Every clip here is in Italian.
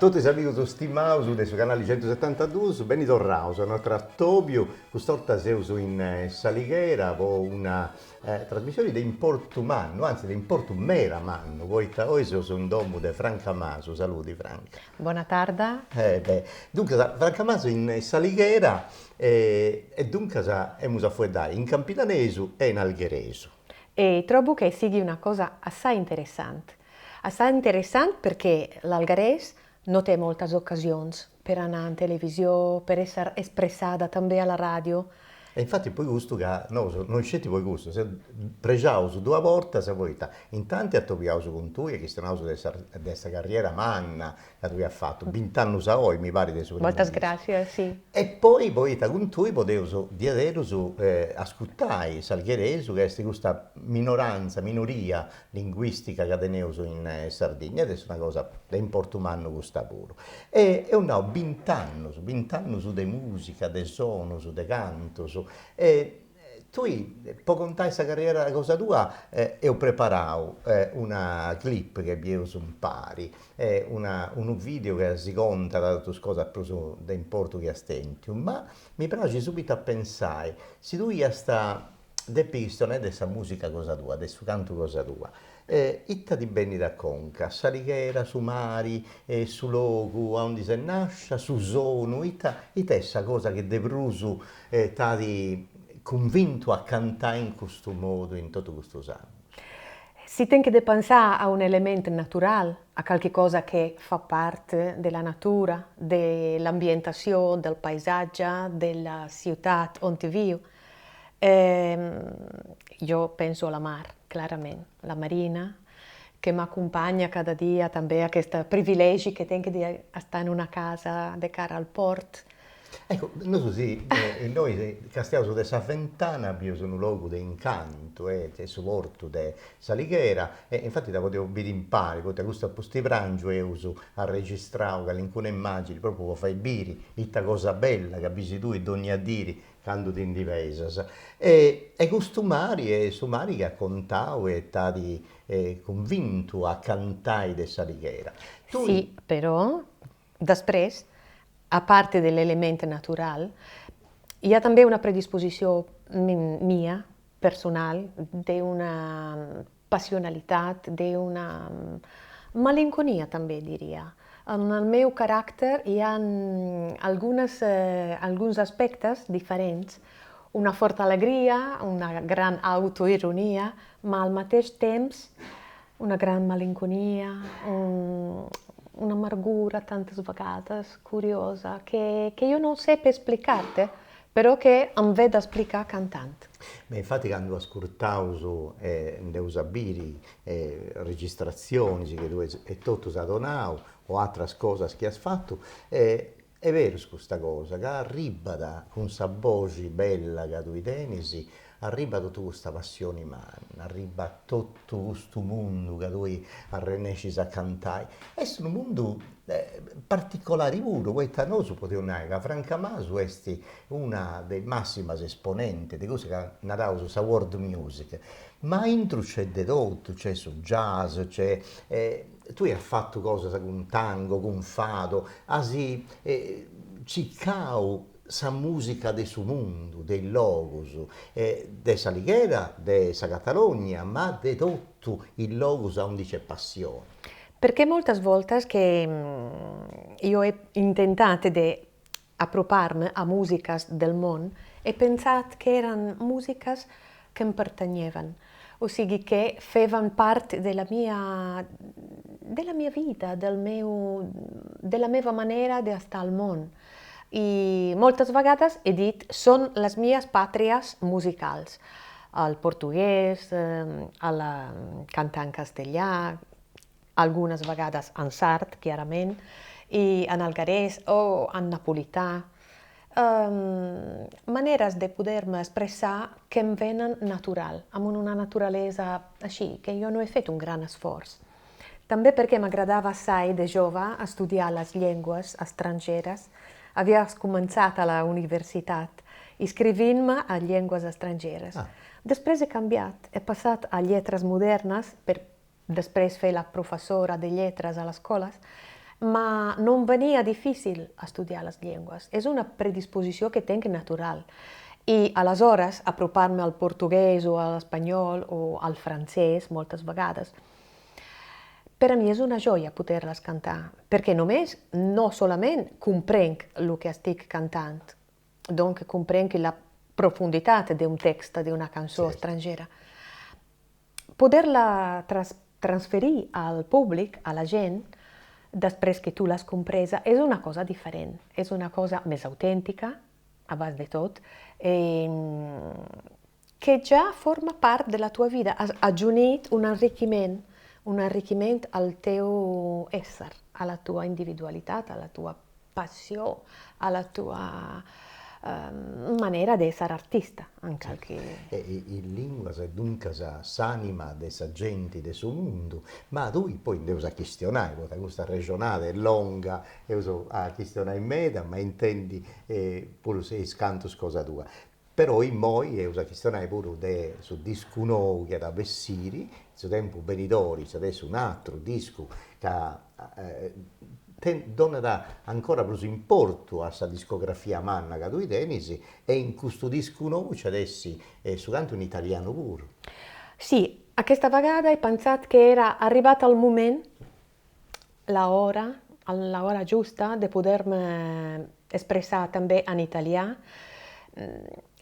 tutti gli amici stimaus del canale 172, ben tornato, sono Tobio, quest'orta seus in Salighera, con una trasmissione di importo manno, anzi di importo mera manno, oggi sono in domo di Franca Maso, saluti Franca. Buona tarda. Dunque, Franca Maso in Salighera e dunque siamo a fuori in Campitanesu e in Algheresu. E trovo che sia una cosa assai interessante. Assai interessante perché l'algarès non ha molte occasioni per andare in televisione, per essere espressata anche alla radio. E infatti poi gusto che non scetti poi gusto, se pregiauso due volte se vuoi, intanto a topiauso con tu e che stiamo di questa carriera manna che tu hai fatto, 20 anni a oggi mi pare di suo Moltas grazie, sì. e poi con tu potevo di adesso ascoltare Salgheresu che è questa minoria linguistica che tenevo in Sardegna, ed è una cosa da importo umano gusta pure. E ho 20 anni su di musica, di suono, su di canto, e tu puoi contare questa carriera cosa tua e ho preparato una clip che vi uso un pari, un video che si conta da tutte cose preso da importo che stenti, ma mi piace subito a pensare, se tu sta de pistone dessa musica cosa tua, del suo canto cosa tua, itta di Benni da Conca, Salighera, su Mari, su Logu, a onde se nasce, su Sono, itta essa cosa che de Brusu t'ha convinto a cantare in questo modo, in tutto questo anno. Si tem che pensare a un elemento naturale, a qualche cosa che fa parte della natura, dell'ambientazione, del paesaggio, della città on vivo. Io penso alla mar, chiaramente, la marina, che mi accompagna cada dia anche a questo privilegio che tengo di stare in una casa di cara al porto. Ecco, noi castiamo su questa ventana abbiamo un luogo di incanto, c'è su porto di Salighera, e infatti da potevo vedere in pari, potevo questo posti pranzo e uso a registrare alcune immagini, proprio per fare i biri, questa cosa bella che avvisi tu e doni a dire, quando ti indivesas. E questo Mari è su Mari che ha contato e ti convinto a cantare di Salighera. Sì, però, després, a parte dell'elemento naturale, hi ha també una predisposició mia, personal, d'una passionalitat, d'una malinconia també diria. En el meu caràcter hi ha alguns aspectes diferents, una forta alegria, una gran autoironia, ma al mateix temps una gran malinconia, un'amargura tantes vegades, curiosa, che io non seppe esplicar-te, però che em ve d'explicar cantant. Beh, infatti quando ascoltavo Neusabiri registrazioni che tu hai tutto usato o altre cose che hai fatto, è vero questa cosa, che arriva da con questa voce bella che tu hai, arriva tutta questa passione umana, arriva tutto questo mondo che tu arrennesci a cantare. È un mondo particolare pure, questa noi potevo dire che Franca Maso è una delle massime esponenti di cose che narrano sulla world music, ma intro c'è di tutto, c'è su jazz, tu hai fatto cose con tango, con fado, hai cercato sa musica del suo mondo, dei logos, de Salighera, de sa Catalogna, ma di tutto il logos onde c'è passione. Perché molte volte che io ho intentato di approparmi a musiche del mondo e pensato che erano musiche che mi appartenevano, o sigui che facevano parte della mia vita, della mia maniera di stare al mondo. I moltes vegades he dit són les meves pàtries musicals. El portuguès, el cantar en castellà, algunes vegades en sard, chiarament, i en algarès o en napolità. Maneres de poder-me expressar que em venen natural, amb una naturalesa així, que jo no he fet un gran esforç. També perquè m'agradava assai de jove estudiar les llengües estrangeres. Havia començat a la universitat iscrivint-me a llengües estrangeres. Després he canviat, he passat a lletres modernes per després fer la professora de lletres a les escoles ma non venia difícil estudiar les llengües. És una predisposició que tenc natural. I aleshores apropar-me al portuguès o a l'espanyol o al francès moltes vegades. Per a mi és una joia poder-les cantar, perquè només, no solament comprenc el que estic cantant, donc comprenc la profunditat d'un text, d'una cançó estrangera. Poder-la transferir al públic, a la gent, després que tu l'has compresa, és una cosa diferent, és una cosa més autèntica, abans de tot, que ja forma part de la tua vida, has aggiunit un enriquiment al teu ésser, a la tua individualitat, a la tua passió, a la tua manera di essere artista anche. Certo. E in lingua se dunque s'anima dessa gente, del suo mondo, ma tu poi devi questionare, perché questa regionale è lunga, e uso a questionare in media, ma intendi pure se scanto cosa tua. Però in moi è usa questionare pure su disco nuovo che era Vessiri, su tempo Benidori, c'è adesso un altro disco che dona ancora più importo a questa discografia manna che tu tenisi, e in questo disco nuovo c'è adesso su canto in italiano pure. Sì, a questa vegada ho pensato che era arrivato il momento, la hora giusta di potermi espressare anche in italiano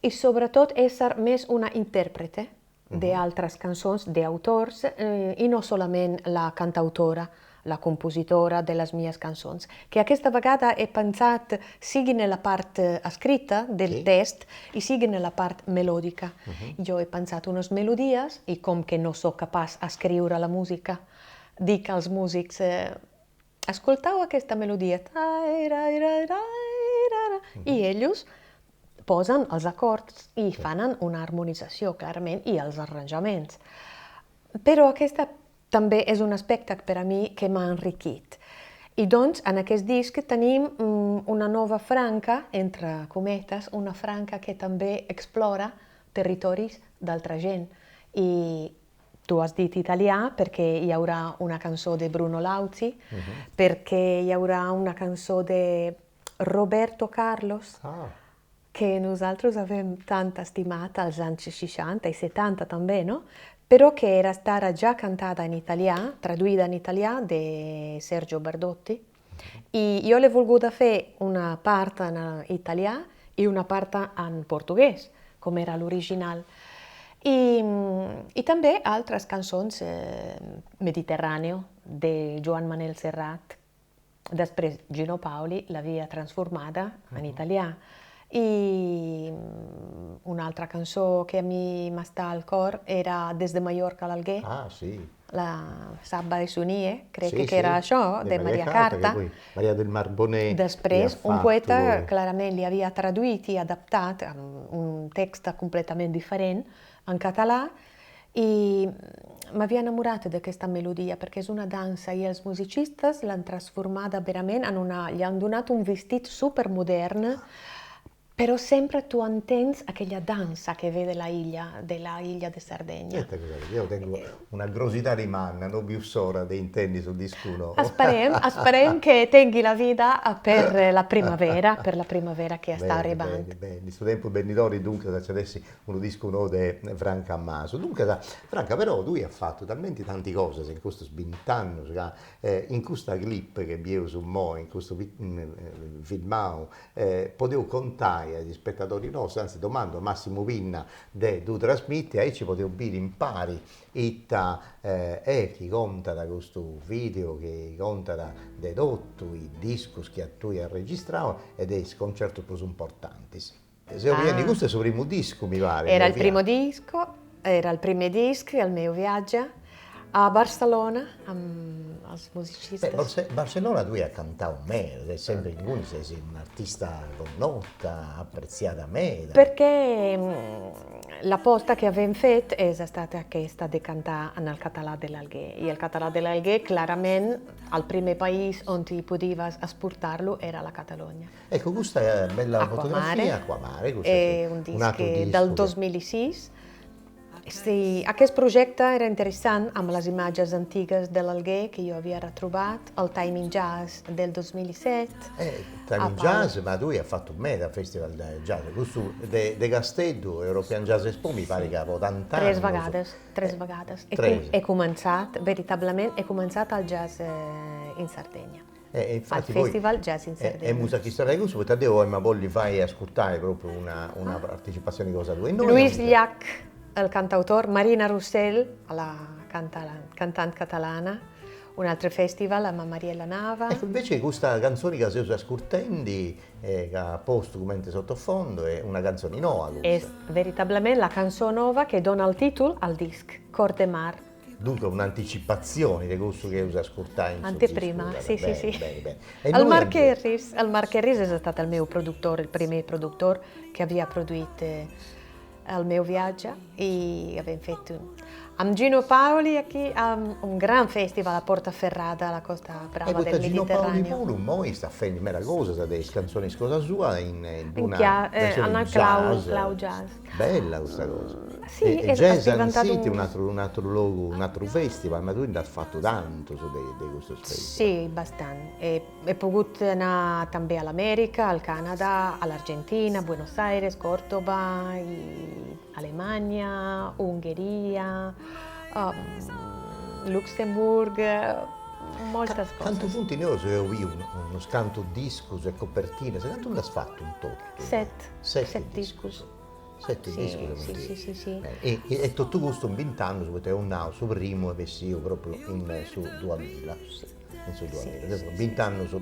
e soprattutto essere més una interprete di altre canzoni, di autori, e non solamente la cantautora, la compositora delle mie canzoni, che a questa vegada ho pensato sia nella parte scritta del testo e sia nella parte melodica. Io ho pensato unes melodies e com che non sono capace a scrivere la musica, dic als músics, ascoltau aquesta melodia, i ells posen els acords i fan una harmonització, clarament, i els arranjaments. Però aquesta també és un aspecte per a mi que m'ha enriquit. I doncs, en aquest disc tenim una nova franca, entre cometes, una franca que també explora territoris d'altra gent. I tu has dit italià perché hi haurà una cançó de Bruno Lauzi, perché hi haurà una cançó de Roberto Carlos, che nosaltres avem tant estimat als anys 60 i 70 també, no? Però che era stata già cantata in italià, traduïda in italià, de Sergio Berdotti. I jo l'he volguda fer una part en italià i una part en portuguès, com era l'original. I també altres cançons, Mediterráneo, de Joan Manel Serrat, després Gino Paoli l'havia transformada en italià. I un'altra cançó che a mi m'està al cor era Des de Mallorca a l'Alguer, la Sabba e Sunie, crec que era això, de Maria Carta. Maria del Mar Bonet. Després un poeta clarament li havia traduït i adaptat un text completament diferent en català i m'havia enamorat d'aquesta melodia perquè és una dansa i els musicistes l'han transformada verament en gli han donat un vestit supermodern. Però sempre tu entens aquella danza che vede la isla di Sardegna. Io tengo una grosità di manna, non più sora dei intendi sul disco nuovo. Speriamo che tengi la vita per la primavera che sta arrivando. Bene. In questo tempo Benidori dunque c'è adesso un disco nuovo di Franca Ammaso. Dunque, Franca, però tu hai fatto talmente tante cose in questo sbintano, in questa clip che vi su mo, in questo filmato, potevo contare agli spettatori nostri, anzi domando a Massimo Pinna de tu trasmetti, e ci potevo dire in pari chi conta da questo video, che conta da tutto i dischi che tu hai registrato ed è il concerto più importante. Se vieni, questo è il suo primo disco, mi pare. Era il primo disco, al mio viaggio a Barcellona, als musicisti. Barcellona tu hai cantato me, sei sempre in cui sei un'artista nota, apprezzata me. Perché la posta che abbiamo fatto è stata questa di cantare nel català dell'Alguer. E il català dell'Alguer, chiaramente, al primo paese dove potevi esportarlo era la Catalogna. Ecco, questa è bella fotografia, Acquamare, è un disco del 2006. sì, aquest projecte era interessant amb les imatges antigues de l'Alguer che io havia retrobat, al Timing Jazz del 2007. Timing Jazz, ma tu hai fatto un mega festival di jazz, questo de Castello, European Jazz Expo, mi pare che avevo 80 anni. Tres vegades. Tres. He començat, veritablement, he començat al jazz in Sardegna. Al Festival Jazz in Sardegna. E musicista Regus, poi Taddeo ma poi fai ascoltare proprio una partecipazione di cosa tua. Luis Llach, il cantautor, Marina Russell, la cantante catalana, un altro festival a Mariella Nava. Ecco, invece questa canzone che si usa ascoltando, che ha posto come sottofondo, è una canzone nuova. È veritabilmente la canzone nuova che dona il titolo al disco, Cor de Mar. Dunque un'anticipazione di questo che usa ascoltare in Anteprima, sì. Bene. Il Mark Harris è stato il mio produttore, il primo produttore che aveva prodotto il mio viaggio e abbiamo fatto amb Gino Paoli qui un gran festival a Portaferrada, alla Costa Brava del Gino Paoli Mediterraneo. pure sta facendo mera cosa, delle canzoni scusa sua in una Clau Jazz. Bella questa cosa. Sì, e Jazz diventato City un altro luogo, un altro festival, ma tu hai fatto tanto su di questo festival. Sì, abbastanza. Ho potuto andare anche all'America, al Canada, all'Argentina, Buenos Aires, Cordoba, Alemania, Ungheria, Luxemburgo, molte cose. Quanto punti ne ho se io uno scanto discos e copertine, se quanto ne hai fatto un tot? Sette discos. 7 dischi sì. E tutto questo in 20 anni su te un anno su primo e vestito proprio su 2000 su 2000 20 anni su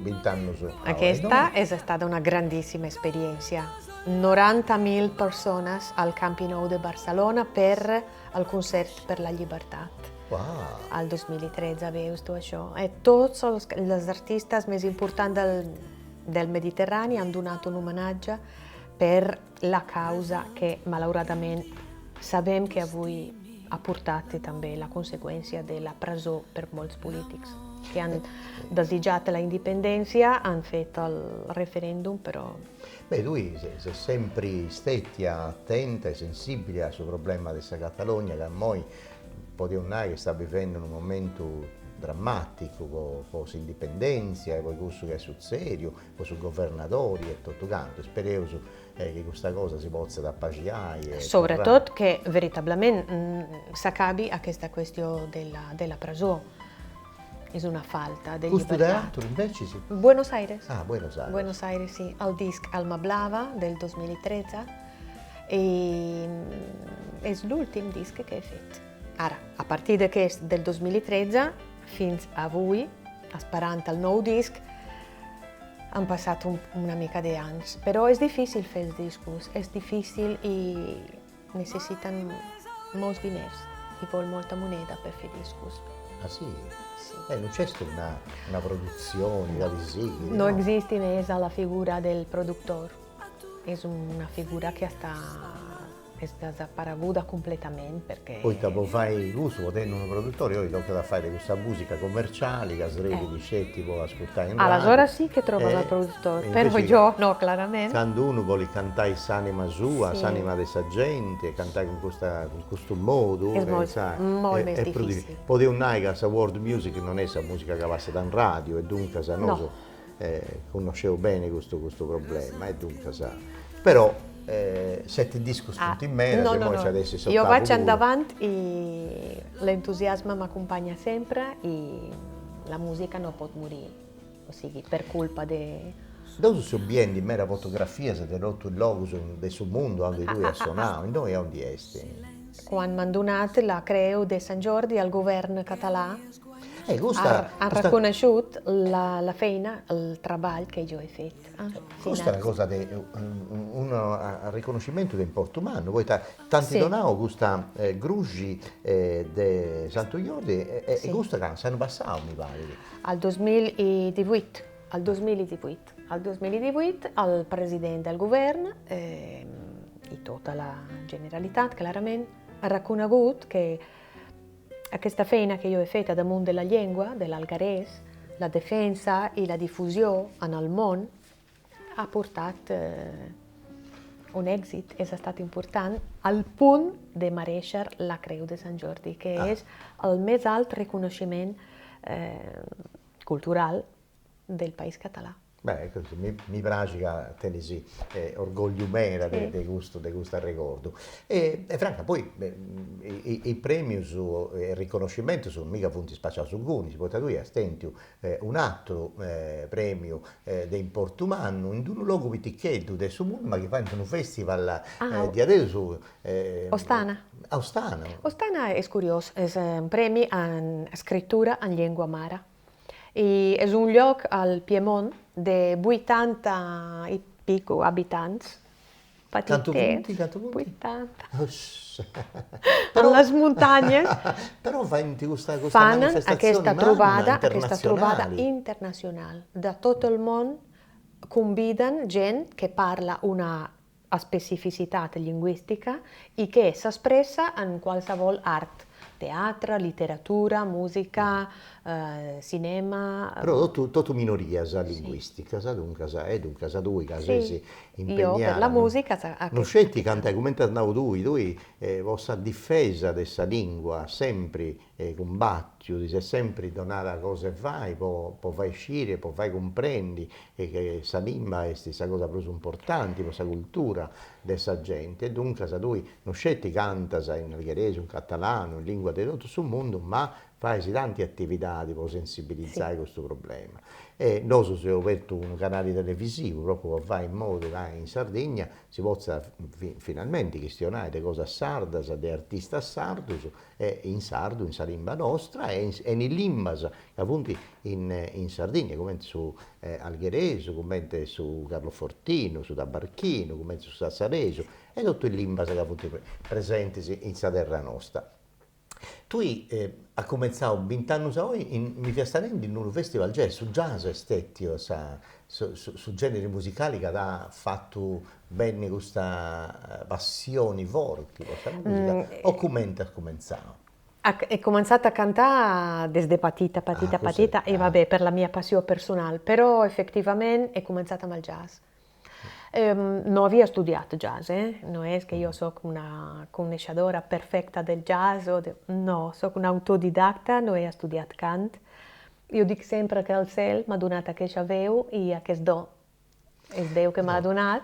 questa è stata una grandissima esperienza 90.000 persone al Camp Nou de Barcelona per il concerto per la libertà. Wow. Al 2013 avevo visto això e tutti gli artisti più importanti del Mediterraneo hanno donato un omaggio per la causa che malauradament sapem che avui ha portato també la conseqüència de la presó per molts polítics che hanno desitjat la indipendenza, hanno fatto il referendum, però... Beh, lui sei sempre stati attenta e sensibile al suo problema di questa Catalogna, che a noi poteva che sta vivendo un momento drammatico con l'indipendenza e poi questo che è sul serio, poi sui governatori e tutto quanto. Spero che questa cosa si possa appagare. Soprattutto che veritabilmente s'accabi a questa questione della presó. È una falta di Questo libertà. teatro invece sì. Buenos Aires. Ah, Buenos Aires. Buenos Aires, sì. Al disc Alma Blava del 2013 e è l'ultimo disc che ho fatto. Ara, a partire del 2013 fins a avui, sperant al nou disc, han passat una mica d'anys. Però és difícil fer els discos, és difícil i necessiten molts diners. Hi vol molta moneda per fer discos. Ah sì? Sì. Non c'è una produzione da visibile. No existe més la figura del productor. És una figura che è desapareguda completamente perché... Poi dopo fai gusto, potendo un produttore, io tocca da fare questa musica commerciale, che srevi di scetti può ascoltare in radio. Allora sì che trovano il produttore, però io no, chiaramente. Quando uno vuole cantare l'anima sua, sì. l'anima della gente, cantare con questo modo, è molto difficile. Poi un che la world music non è la musica che passa da in radio e dunque sa no. Conoscevo bene questo problema e dunque sa. Però 7 dischi spunti in meno, no. Adesso io faccio andare avanti e l'entusiasmo mi accompagna sempre e la musica non può morire, così per colpa di... Dove si obbiende in mera fotografia, si è rotto il logo del suo mondo, dove lui ha suonato, noi è un di esti. Quando mi hanno donato la creu di San Giordi al governo català, ha riconosciuto la feina, il lavoro che io ho fatto. Questa è una cosa, un riconoscimento di importo umano. Voi tanti sì. donao questa Grugi di Santo Giordi e questa canzone hanno passato, mi pare. Al 2018. Al 2018 al presidente del governo e tutta la generalitat, chiaramente, ha riconosciuto che questa feina che io ho fatto damunt della lingua, dell'algarès, la difesa e la diffusione nel mondo, ha portato un èxit, és estat important, al punt de mereixer la Creu de Sant Jordi, que és el més alt reconeixement cultural del país català. Beh, così, mi piace che te ne sì, orgoglio bene di questo ricordo. Franca, poi i premi su il riconoscimento sono mica punti spacciati su Guni, si può dire, stenti un altro premio di importo umano in un luogo picchetto del Sumulma che fa in un festival di adesso. Ostana. Ostana. Ostana és curiós, és un premi en escriptura en llengua mare. I és un lloc al Piemont de 80 i pico habitants, petitets, 80. Però, a les muntanyes però fan questa fan manifestazione aquesta trobada internacional. De tot el món conviden gent que parla una especificitat lingüística i que s'expressa en qualsevol art. Teatre, literatura, musica, cinema. Però tu minoria linguistica, dunque tu che si Io per la musica non scetti cantare come andavo tu vostra difesa dessa lingua sempre combattiu, di sempre donare cose fai, può fai uscire, può fai comprendi che questa lingua è questa cosa più importante, questa cultura dessa gente, e dunque tu non scetti canta in algherese, in catalano, in lingua di tutto il mondo, ma fai tante attività per sensibilizzare questo problema. E noi abbiamo aperto un canale televisivo proprio per fare in modo che in Sardegna si possa finalmente questionare le cose sardas, degli artisti sardos, in sardo, in lingua nostra e in lingua appunto in Sardegna, come su Algherese, come su Carlo Fortino, su Tabarchino, come su Sassareso e tutte le lingue che appunto presenti in terra nostra. Tu hai cominciato 20 anni fa mi fiastanendo in un festival jazz, su jazz estettico, su generi musicali che ha fatto bene questa passione forte, o come hai cominciato? Ho cominciato a cantare desde petita e vabbè, per la mia passione personale, però effettivamente ho cominciato amb el jazz. No havia studiat jazz, no és que jo soc una coneixedora perfecta del jazz, no, soc una autodidacta, no he estudiat cant. Jo dic sempre que el cel m'ha donat aquesta veu i aquest do. És Déu che m'ha donat.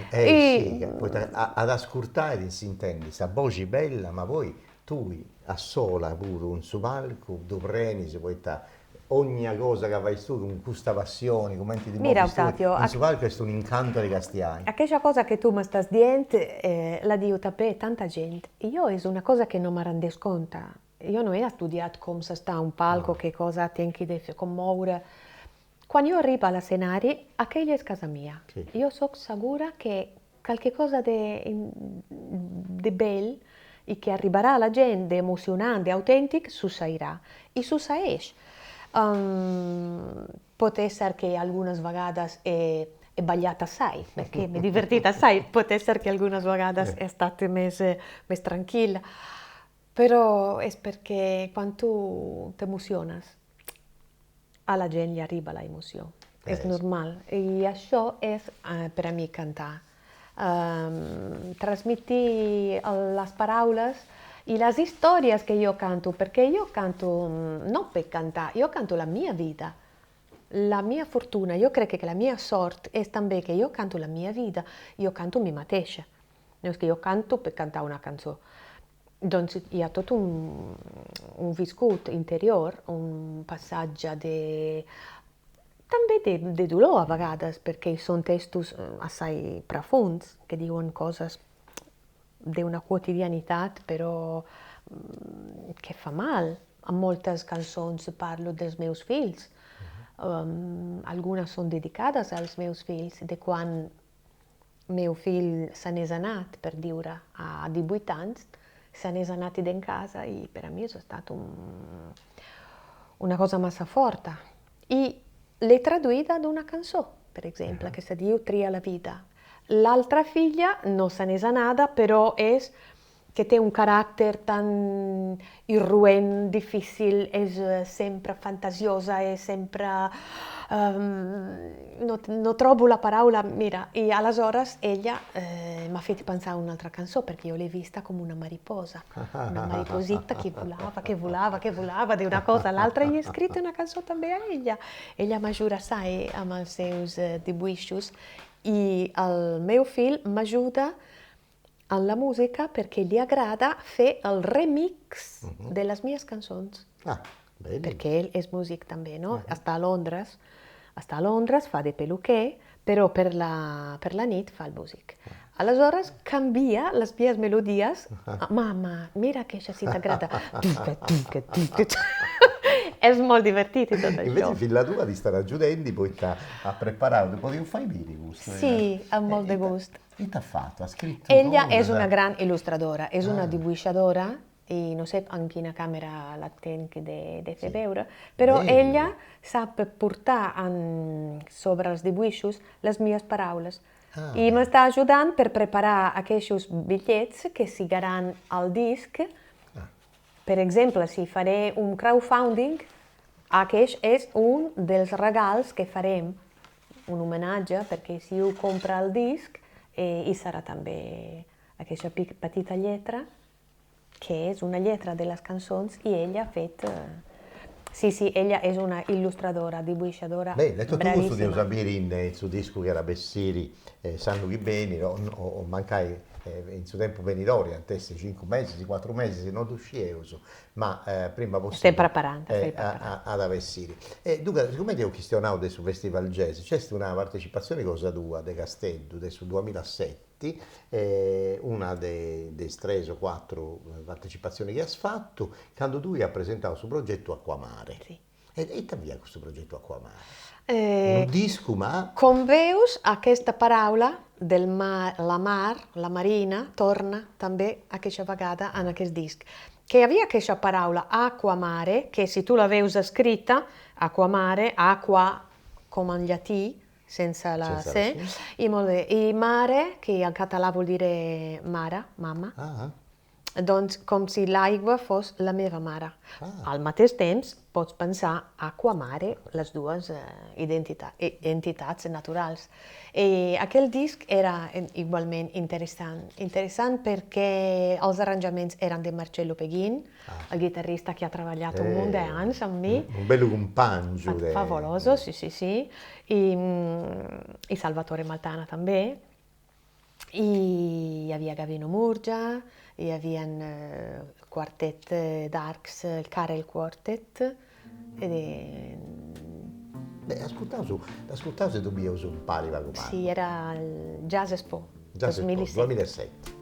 Sì, ad ascoltare si intende, sa voce bella, ma poi tu a sola pure un suo palco, tu prendi, si può ogni cosa che fai tu con questa passione, come ti Mira, Octavio, in suo palco è un incanto di castiani. Questa cosa che tu mi stai dicendo la dico a tanta gente. Io è una cosa che non mi rendo conto. Io non ho studiato come si sta a un palco, che cosa tengo di commuovere. Quando io arrivo alla scenario, aquella è casa mia. Sì. Io sono sicura che qualche cosa di bello e che arriverà alla gente, emozionante, autentico, succederà. E succede. Pot essere che alcune vegades è ballata assai, perché mi è divertita assai, pot essere che alcune vegades è stata més tranquilla, però è perché quando tu ti emozioni, alla gente gli arriva l'emozione, è normale, e això és per a mi cantar. Trasmetti les paraules i les històries que jo canto, perquè jo canto no per cantar, jo canto la mia vita, la mia fortuna. Jo crec que la mia sort és també que jo canto la mia vida, jo canto mi mateixa. No és que jo canto per cantar una cançó. Doncs hi ha tot un viscut interior, un passatge també de dolor a vegades, perquè són textos assai profunds, que diuen coses d'una quotidianitat, però che fa mal. En moltes cançons parlo dels meus fills. Algunes són dedicades als meus fills, de quan meu fill se n'és anat, per dire, a 18 anys, se n'és anat d'en casa i per a mi és stata una cosa massa forta. I l'he traduïda d'una cançó, per exemple, que se diu Tria la vida. L'altra filla no se n'és anada, però és que té un caràcter tan irruent, difícil, és sempre fantasiosa, és sempre... no trobo la paraula, mira, i aleshores ella m'ha fet pensar a un'altra cançó, perché io l'ho vista come una mariposita che volava, che volava, che volava, di una cosa all'altra, i he escrit una cançó també a ella. Ella m'ajuda, sai, amb els seus dibuixos, i el meu fill m'ajuda en la música perché gli agrada fer el remix de les meves cançons. Bene. Perché ell és músic també, no? Està a Londres, fa de peluquer, però per la nit fa el músic. Aleshores canvia les meves melodies. Mamma, mira che si t'agrada. È molto divertito tot això. Invece figlia tua ti sta raggiungendo, poi ha preparato un po' di un fai di gusto. Sì, ha molto di gusto. E t'ha fatto? Ha scritto? Ella és una gran il·lustradora, és una dibuixadora, i no sé en quina càmera la tenc de fer veure, però ella sap portar sobre els dibuixos les meves paraules. I m'està ajudant per preparar aquests bitllets que sigueran al disc. Per exemple, si faré un crowdfunding, aquest és un dels regals que farem, un homenatge, perquè si ho compra el disc, hi serà també aquesta petita lletra, que és una lletra de les cançons, i ella ha fet... Sì, ella è una illustradora, dibuixadora bravissima. Beh, letto tu devi sapere in suo disco che era Bessiri, sanno che bene, o mancai in suo tempo venidori, antesse 5 mesi, 4 mesi, se non uscivo, ma prima possibile. Stai preparando. Ad Avessiri. Dunque, siccome ti ho chiesto sul Festival Jazz, c'è stata una partecipazione cosa tua, de Castello, del 2007, una delle 3 o 4 partecipazioni che hai fatto, quando tu hai presentato il suo progetto Acquamare. Sì. E ti avvia questo progetto Acquamare? Un disco, ma... Com veus, aquesta paraula del mar, la marina, torna també aquesta vegada en aquest disc. Que hi havia aquesta paraula Acquamare, que si tu la veus escrita, Acquamare, aqua com en llatí, sense la C, i molt bé. I mare, que en català vol dir mare, mamma, doncs com si l'aigua fos la meva mare. Al mateix temps pots pensar Acquamare, les dues entitats naturals. I aquell disc era igualment interessant perquè els arranjaments eren de Marcello Peghin, el guitarrista che ha treballat un munt d'anys amb mi. Un bello compagno. Favoloso, sì. I Salvatore Maltana també. I hi havia Gavino Murgia, hi havia il quartet d'arcs, il Karel Quartet. Ascoltavo se dobbiamo usare un pari va comando. Sì, era il Jazz Expo 2007.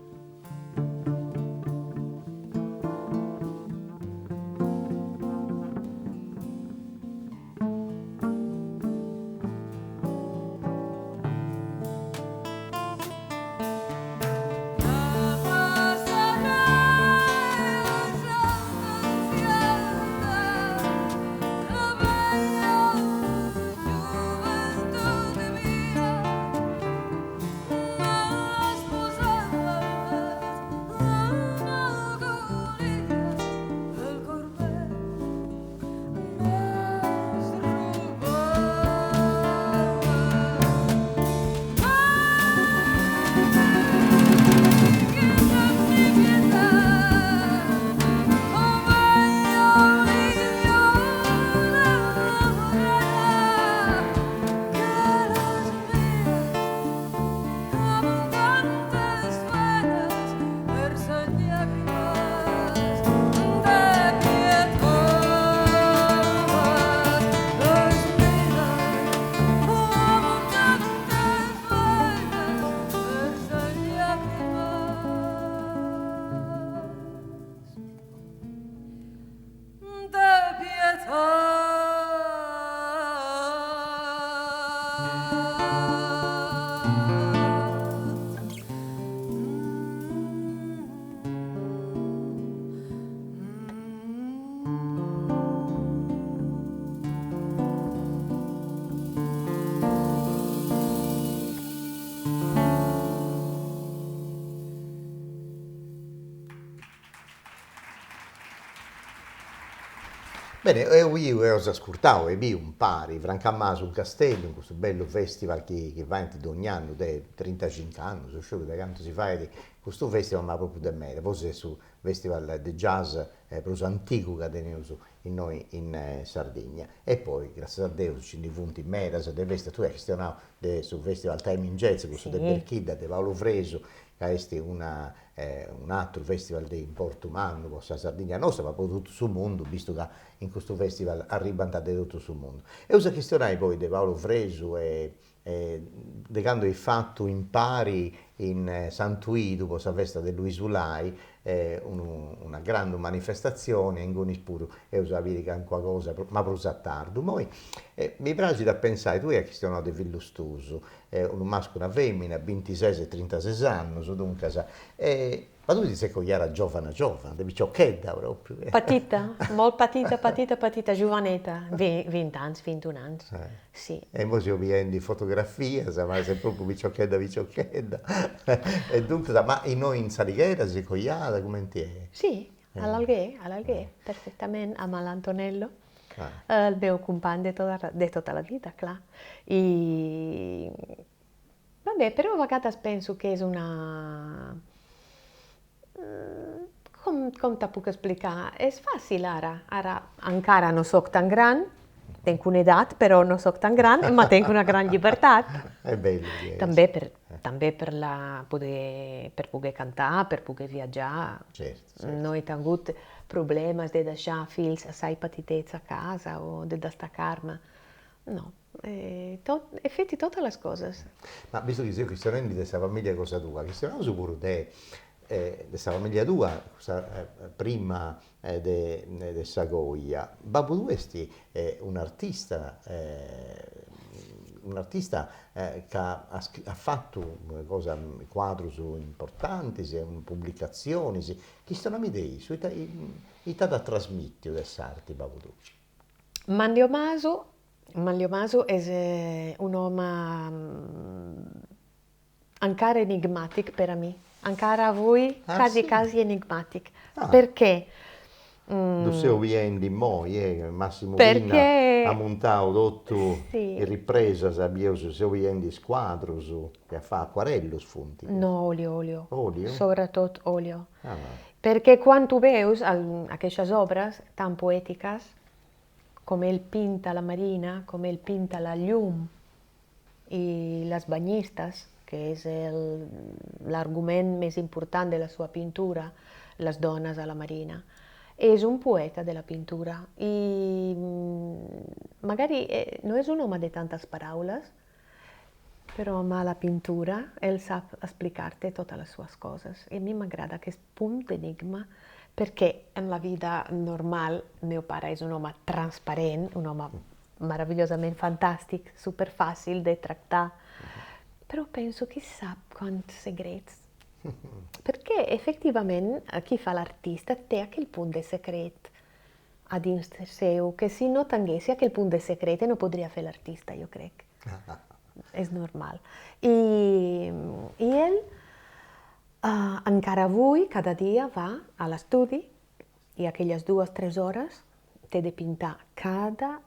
Bene, io ho ascoltato e vi un pari, Francammaso, un castello, in questo bello festival che va ogni anno, da 35 anni, so scioglie da quanto si fa di questo festival, ma proprio da me, poi è su festival di jazz, proprio antico che abbiamo in noi in Sardegna. E poi, grazie a Dio, ci sono punti in mera, se deve essere, tu hai questionato sul festival Time in Jazz, questo di Sì, Berchida, di Paolo Fresu, che è un altro festival di importo umano, con la Sardegna nostra, ma poi tutto sul mondo, visto che in questo festival arrivano da tutto sul mondo. E usa questione poi di Paolo Fresu di quando hai fatto impari in Santuido, questa festa di Luis Ulai, una grande manifestazione in Gonispuro e usa dire che è qualcosa, ma per tardi. Poi mi piace da pensare, tu hai questione di Villustoso, un maschio e una femmina, 26 e 36 anni, dunque, ma tu ti sei cogliere giovane, devi ciocchetta proprio. patita, molto patita, giovanetta, 20 anni, 21 anni, sì. E poi si viene di fotografia, ma sei proprio picciocchedda. E dunque, ma noi in Salighera si cogliata, come ti è? Sì, all'Alghe, perfettamente, a Malantonello. Ah, Il mio compagno di tutta la vita, claro. E... Vabbè, però a vegades penso che è una... Com te puc explicar? És fàcil ara encara no sóc tan gran, tenc una edat però no sóc tan gran, ma tenc una gran llibertat. è bello di També essere. també per poder cantar, per poder viatjar. Certo, No he tingut problemes de deixar fills assai petitets a casa o de destacar-me. No, he fet totes les coses. Ma visto che sei cristiano di questa famiglia cosa tua, cristiano su pure te, questa famiglia tua, prima di Sagoia, Babbo Duesti è un artista che ha fatto cosa, quadri importanti, pubblicazioni, chi sono idee, i da trasmetti queste arti, Babbo Duesti. Manlio Maso és un home encara enigmàtic per a mi, encara avui Ah, quasi sì? quasi enigmàtic. Ah. Perché? Do seu Viendi Moi, Massimo Vinna ha Perché montato tutto sì, in ripresa, sappiamo su seu Viendi squadro, che fa acquarello sfonti. no, olio, Olio? sobretot olio. Ah, Perquè quan tu veus aquestes obres tan poètiques, com ell pinta la marina, com ell pinta la llum i les banyistes, que és l'argument més important de la sua pintura, les dones a la marina. És un poeta de la pintura i magari no és un home de tantes paraules, però amb la pintura ell sap explicar-te totes les sues coses. I a mi m'agrada aquest punt d'enigma perquè en la vida normal el meu pare és un home transparent, un home meravellosament fantàstic, superfàcil de tractar, però penso che sap quants segrets. Perché effettivament qui fa l'artista té aquell punt de secret a dins seu, que si no tinguessi aquell punt de secret no podria fer l'artista, jo crec. És normal. I ell encara avui, cada dia va a l'estudi i aquelles 2 o 3 hores té de pintar cada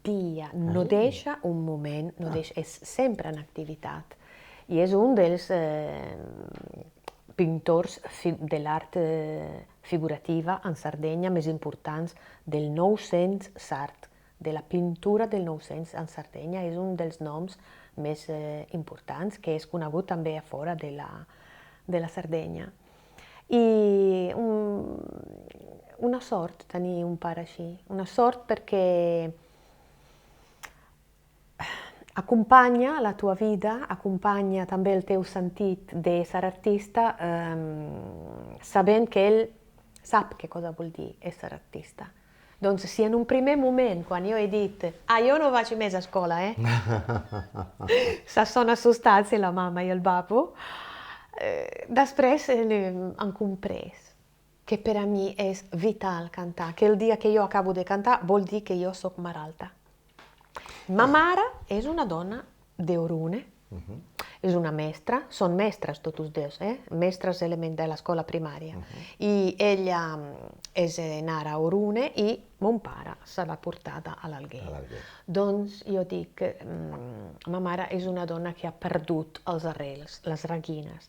dia, no deixa un moment, no deixa, és sempre en activitat. I és un dels pintors de l'art figurativa en Sardenya més importants del 900 sard, de la pintura del 900 en Sardenya. És un dels noms més importants que és conegut també a fora de la Sardenya. I una sort tenir un pare així, una sort perquè acompanya la tua vida, acompanya també el teu sentit de ser artista, sabent que ell sap què cosa vol dir ser artista. Doncs si en un primer moment, quan jo he dit jo no vaig més a escola, se són assustats la mamma i el papo, després han comprès que per a mi és vital cantar, que el dia que jo acabo de cantar vol dir que jo soc Maralta. Ma mare és una dona d'Orune, es una mestra, son mestras totes dos, mestras della scuola primaria. I ella és anara a Orune i mon pare se l'ha portata a l'Alguer. Doncs jo dic, ma mare és una dona que ha perdut els arrels, les raghines.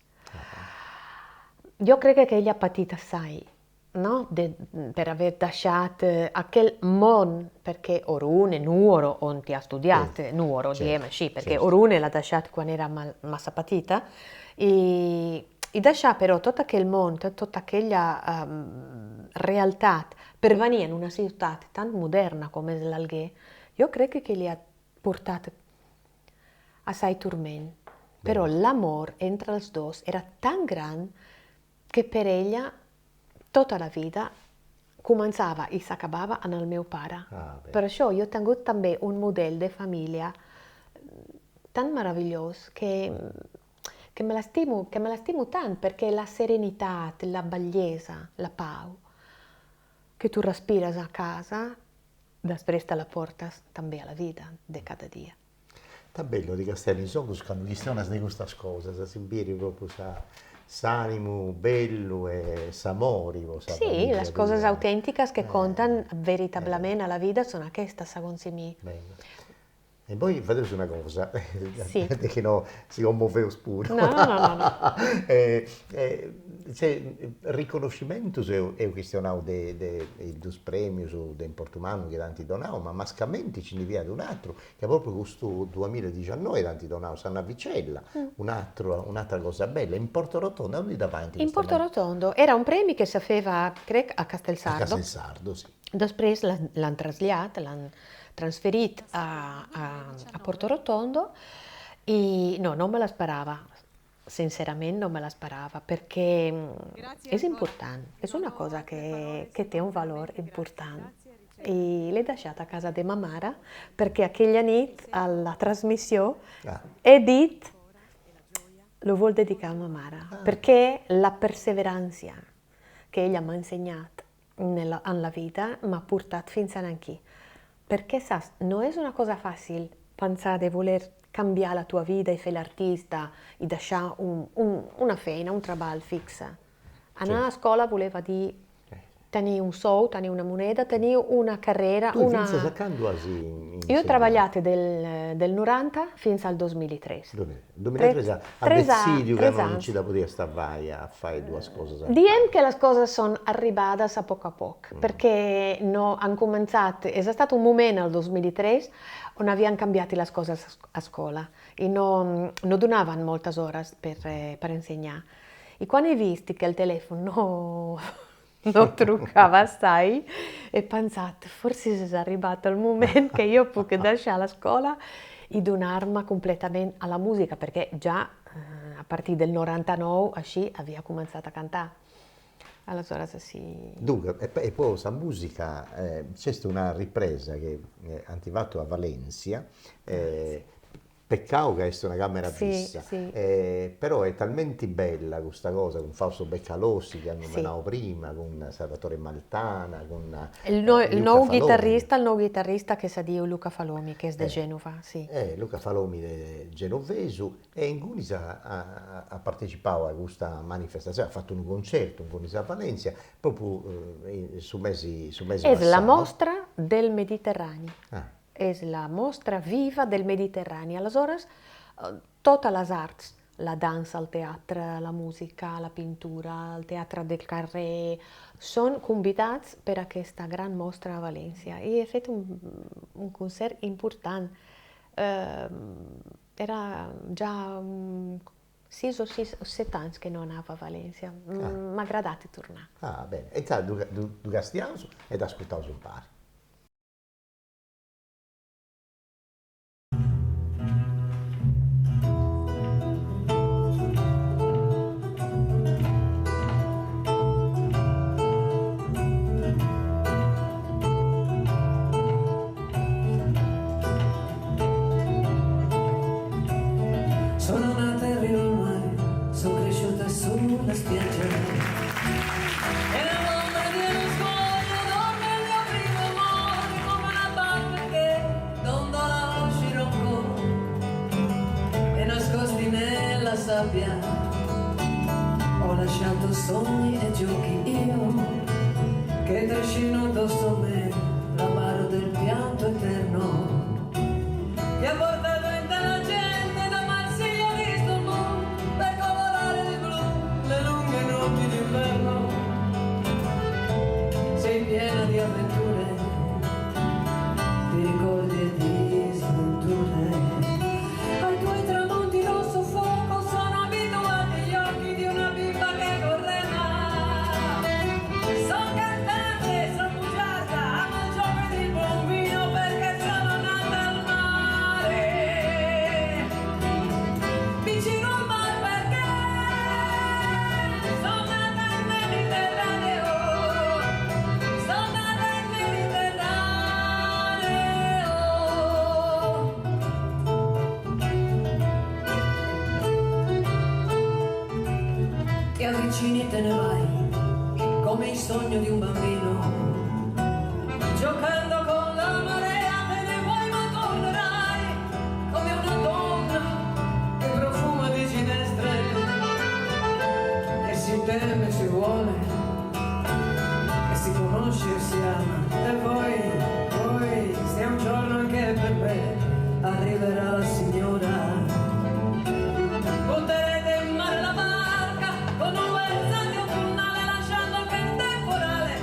Jo crec que ella ha patit assai, no? Per aver lasciato aquel món, perché Orune, Nuoro, on ti ha studiato, Nuoro, diem així, perché Orune l'ha lasciat quan era massa petita, i deixar però tot aquell món, tota aquella realitat per venir in una ciutat tan moderna com és l'Alguer, jo crec que li ha portat assai turment. Però l'amor entre els dos era tan gran che per ella tota la vida començava i s'acabava en el meu pare. Per això jo he tingut també un model de família tan meravellós che me l'estimo tant, perché la serenità, la bellesa, la pau che tu respires a casa, després te la portes també a la vita di cada dia. Sta bello di Castelli Socus quando gli stanno di queste cose, si impari proprio s'animo bello e s'amori. Sì, le cose autentiche che contano veritablemente alla vita sono queste, secondo me. Bello. E poi fate una cosa, sì. Perché no, si commuoveva pure. No. C'è riconoscimento è questione dei due premi del Portumano che tanti donano, ma mascamenti ce ne via un altro, che proprio questo 2019 tanti donano, stanno a Vicella, un'altra cosa bella, in Porto Rotondo, non davanti. In Porto Rotondo, era un premio che si faceva, credo, a Castelsardo. A Castelsardo, sì. Després l'han traslladat, l'han trasferit a Porto Rotondo i no, non me l'esperava, sincerament no me l'esperava, perché és important, és una cosa que té un valor important. I l'he deixat a casa de ma mare perquè aquella nit a la trasmissió he dit lo vuol dedicar a ma mare, perché la perseveranza che ella m'ha insegnat en la vita m'ha portat fins aquí. Perché saps, no és una cosa fàcil pensar de voler canviar la tua vita i fer l'artista i deixar una feina, un treball fixe. Anar a escola voleva dir tenir un sou, tenir una moneda, tenir una carriera. Tu fins a quando hai Io ho lavorato del 90 fins al 2003. 2003 a decidio che non ci da poter stare a fare due cose. Diem che le cose sono arrivate a poco, perché hanno cominciato, è stato un momento nel 2003 on abbiamo cambiato le cose a scuola e non donavano molte ore per insegnare. E quando hai visto che il telefono non truccava assai, e pensato, forse è arrivato il momento che io posso lasciare la scuola e donarmi completamente alla musica, perché già a partire del 99 así aveva cominciato a cantare. Allora sì. Dunque, e poi la musica, c'è stata una ripresa che hanno fatto a Valencia, peccato che è una camera fissa, però è talmente bella questa cosa con Fausto Beccalossi che hanno nominato prima, con Salvatore Maltana, con il nuovo chitarrista che sa di Luca Falomi, che è di Genova. Sì. Luca Falomi genovese, e in Gunisa ha partecipato a questa manifestazione, ha fatto un concerto in Gunisa a Valencia, proprio su mesi È la mostra del Mediterraneo. È la mostra viva del Mediterraneo. Allora, tutte le arti, la danza, il teatro, la musica, la pittura, il teatro del Carré, sono convitati per questa gran mostra a Valencia. E ho fatto un concerto importante. Era già 6 o 7 anni che non andavo a Valencia. Mi ha agradato tornare. Ah, bene. E tu castiamo ed ascoltiamo un pari. Sono nata in riva al mare, sono cresciuta sulla spiaggia. E nell'ombra dello scoglio dorme il mio primo sabbia, ho lasciato sogni e giochi io, che trascino addosso a me l'amaro del pianto eterno, che ha portato in la gente da Marsiglia a Istanbul per colorare di blu le lunghe notti d'inverno. Sei piena di avventure, di ricordi e di sventure. Ai tuoi tramonti rosso fuoco sono abituati gli occhi di una bimba che correva. Son cantante, son bugiarda, amo il gioco di buon vino perché sono nata al mare, vicino al mare perché sono nata nel Mediterraneo, sono nata nel Mediterraneo. Ti avvicini e te ne vai, come il sogno di un bambino, giocando con la marea te ne vuoi ma tornerai, come una donna che profuma di ginestre, che si teme, si vuole, che si conosce e si ama, e poi se un giorno anche per me arriverà la signora, butterete in mare la barca con un versante autunnale lasciando che il temporale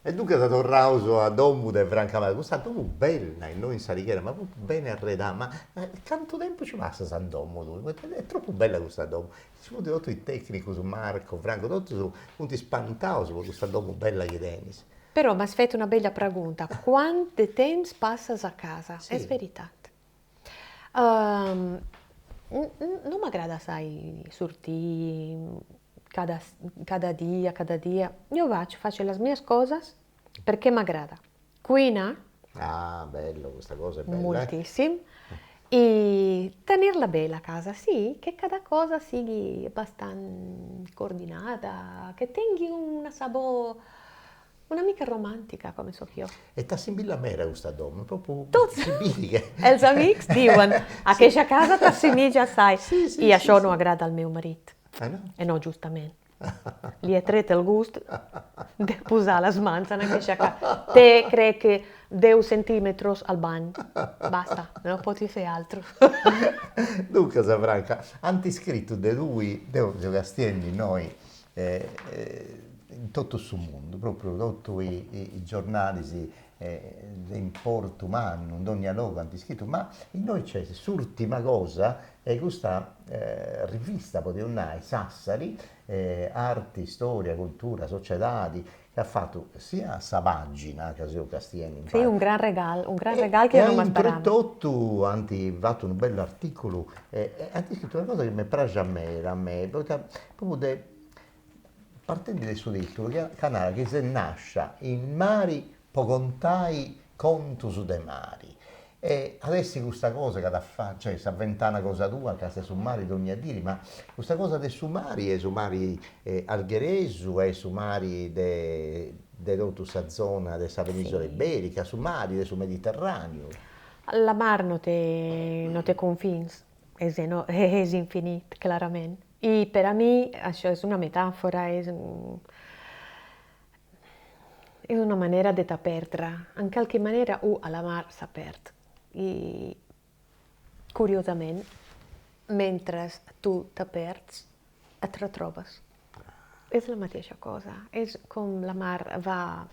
E dunque è stato rauso a domu de Francamare, questa domu bella, e noi in Salighera, ma proprio bene arredata, ma quanto tempo ci passa a domu? È troppo bella questa domu. Ci vuole tutto il tecnico su Marco, Franco, tutti sono punti spantati su questa domu bella che tenis. Però mi aspetto una bella pregunta. Quanto tempo passi a casa? Sì. È verità. Non mi aggrada, sai, sortire cada dia. Io faccio le mie cose perché mi aggrada. Cucina, Ah, bello, questa cosa è bella. moltissimo. E tenerla bella a casa, sì, che cada cosa sia abbastanza coordinata, che tenga una una mica romantica, come so io. E sta simbilla mera questa domu, proprio Tutti. sibillica. Els amics diuen, aquesta casa t'assimiglia assai. Sì, sì, I això sì, no sì. agrada al meu marit. Ah, no? E no, giustament. Li he tret el gust de posar les mans en aquesta casa. Té, crec que 10 centímetres al bagno. Basta, non poti fer altro. Dunque, Franca, hanno scritto di lui, dei Castielli, noi, in tutto il mondo, proprio tutti i giornali di importo umano, in ogni luogo hanno scritto, ma in noi c'è l'ultima cosa, è questa rivista, poteva andare, Sassari, Arti, Storia, Cultura, Società, che ha fatto sia sa pagina, che ha Castielli, Sì, un gran regalo che non mi speravo. introdotto, hanno fatto un bello articolo, hanno scritto una cosa che mi piace a me, perché proprio partendo dal suo titolo, che canale che se nasce in mari pocontai conto su dei mari. E adesso questa cosa che da fa, cioè sta ventana cosa tua, che sei su mari ogni a dire, ma questa cosa dei sumari è sumari algheresu, è sumari de tutta questa zona della penisola iberica, sumari sul Mediterraneo. La mar no té confins, és infinit, clarament. I per a mi això és una metàfora, és una manera de te perdre. En qualque manera, a la mar s'ha perd. I, curiosament, mentre tu te perds, et retrobes. És la mateixa cosa. És com la mar va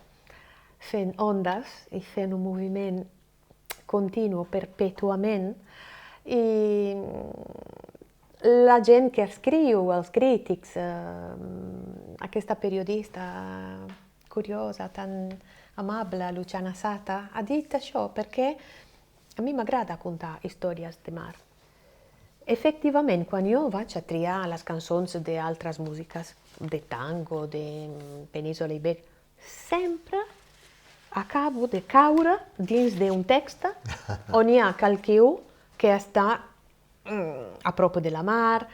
fent ondes i fent un moviment continu, perpetuament, i la gent que escriu, els crítics, aquesta periodista curiosa, tan amable, Luciana Sata, ha dit això perché a mi m'agrada contar històries de mar. Effectivament, quan jo vaig a triar les cançons d'altres músiques, de tango, de península ibèrica, sempre acabo de caure dins d'un text on hi ha qualcú que està a prop de la mar,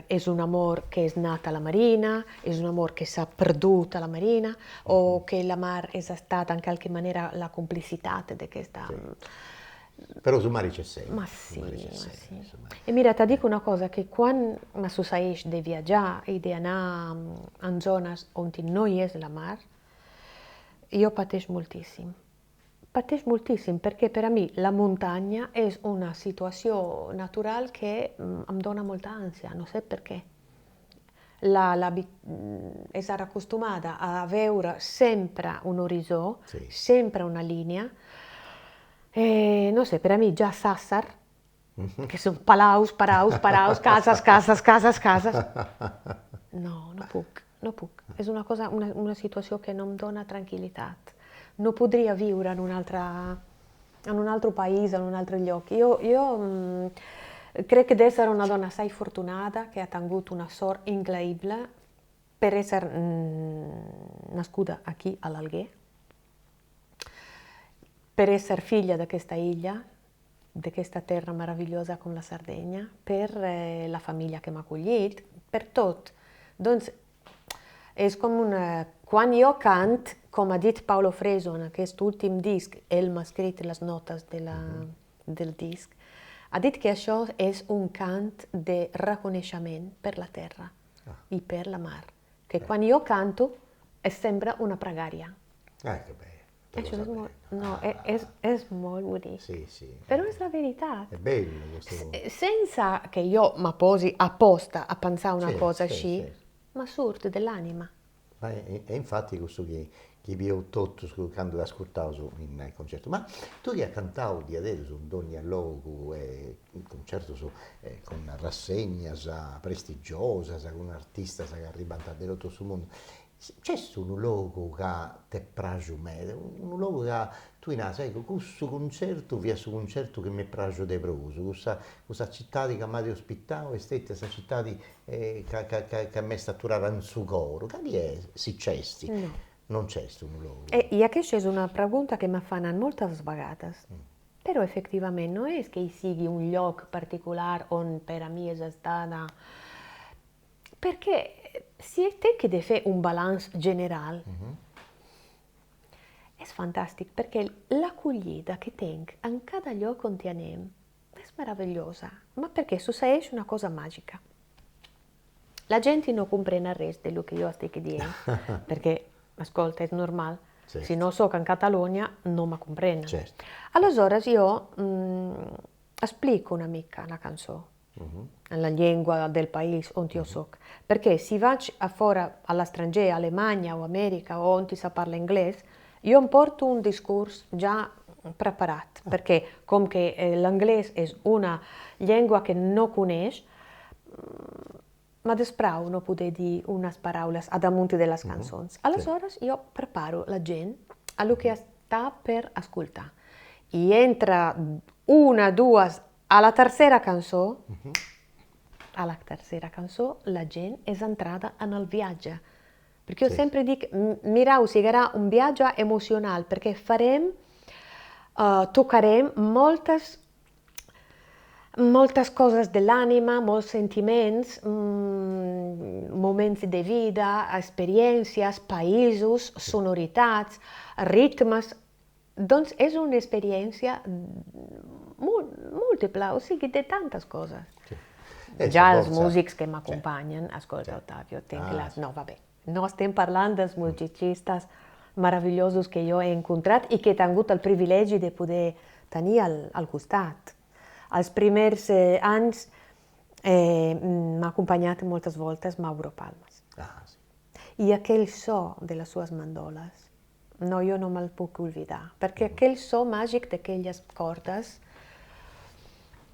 és un amor que és nat a la marina, és un amor que s'ha perdut a la marina, o que la mar és estat en qualche manera la complicitat d'aquesta... Però su mari c'è sempre. Ma sì, Su mari c'è ma sempre, sì. su mari. E mira, ti dico una cosa, che quando mi succeeix de viatjar i d'anar en zones on no hi és la mar, jo pateix moltíssim. Pateix moltíssim perquè per a mi la muntanya és una situació natural que em dona molta ànsia, no sé per què. Essere acostumada a veure sempre un orizzó, Sì. sempre una linea, no sé, per a mi già Sassar, che sono palaus, cases. No, no puc. És una cosa, una situació que no em dona tranquil·litat. No podria viure en un altro país, en un altre lloc. Jo crec d'essere una dona assai fortunata che ha tingut una sort increïble per essere nascuda aquí a l'Alguer, per essere figlia d'aquesta illa, d'aquesta terra meravellosa com la Sardegna, per la famiglia che m'ha acollit, per tot. Doncs és com una... Quan jo cant, com ha dit Paolo Freso en aquest últim disc, ell m'ha escrit les notes del disc, ha dit que això és un cant de reconeixement per la terra i per la mar. Que quan jo canto sembra una pregària. Che bello. Això és molt, no, és molt bonic. Sì. Però és la veritat. È bello questo. Senza che io mi posi apposta a pensare una Sì, cosa sì, així, sì. ma surt dell'anima. E infatti questo che vi ho tolto quando ascoltavo in concerto. Ma tu che hai cantato di adesso su ogni luogo, in concerto con rassegna prestigiosa, con un artista che arriva da tutto il mondo, c'è un luogo che ti piace un luogo che tu sai, questo concerto, via su concerto che mi piace di più, questa città che mi ha ospitato, è stata questa città che mi è stata turata in suo coro, che è successo? No. Non c'è un luogo. E questa è una pregunta che mi fanno molte volte. Però effettivamente non è che sia un luogo particolare on per me è stata, perché si te che deve fare un balance generale. È fantastico perché l'accoglienza che tengo in cada luogo on tiene è meravigliosa, ma perché succede una cosa magica. La gente non comprende il resto di quello che io sto dicendo, perché, ascolta, è normale. Certo. Se non so che in Catalogna non mi comprende. Certo. Allora io esplico una mica la canzone, la lingua del paese on io so. Perché se vai fuori all'estrangero, Alemania o America o on si parla inglese, io porto un discorso già preparato, perché come che l'inglese è una lingua che non conosco, ma desprau non può dire unas paraulas ad ammonte delle canzoni. Allora io preparo la gente a quello che sta per ascoltare. E entra una, due, alla terza canzone, la gente è entrata nel viaggio. Perché io sempre dico, mirau sarà un viaggio emozionale, perché faremo, toccheremo moltas cosas dell'anima, molti sentimenti, momenti di vita, esperienze, paesi, sonorità, ritmos. Doncs è un'esperienza multipla, o sigui, di tante cose. Già le musiche che mi accompagnano, ascolta Ottavio, no vabbè, non stiamo parlando di musicisti meravigliosi che io ho incontrato e che ho avuto il privilegio di poter tenere al costato. Als primers anys m'ha accompagnato molte volte Mauro Palmas. Sì. E aquel so delle sue mandolas, no, io non me lo puc olvidar, perquè aquell so màgic d'aquelles cordes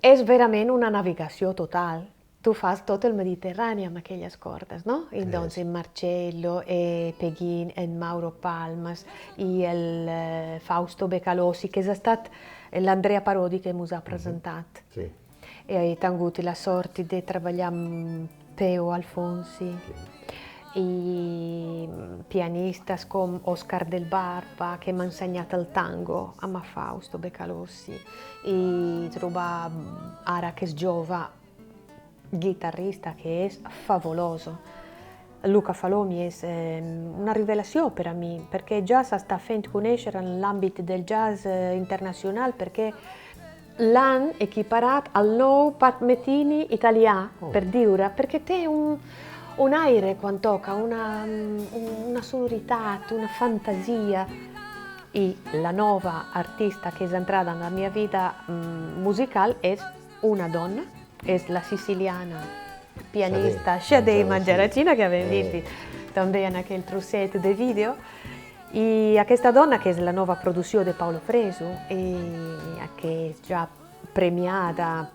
és verament una navigació total. Tu fas tot el Mediterrani amb aquelles cordes, no? I doncs en Marcello, e Peguin, en Mauro Palmas, i el Fausto Becalosi, che è stato l'Andrea Parodi che mi ha presentato. Sì. E ho avuto la sorte di lavorare con Teo Alfonsi, i pianisti come Oscar Del Barba che mi ha insegnato il tango, a Fausto Becalossi, e trovo Ara che è giovane, chitarrista che è favoloso. Luca Falomi è una rivelazione per me, perché già si sta facendo conoscere nell'ambito del jazz internazionale, perché l'hanno equiparato al nuovo Pat Metheny italiano, per dire, perché c'è un aire quando tocca, una sonorità, una fantasia. E la nuova artista che è entrata nella mia vita musicale è una donna, è la siciliana pianista Shadei Mangiaracina che abbiamo visto també in aquel trosset de video. E questa donna che è la nuova produzione di Paolo Fresu e che è già premiata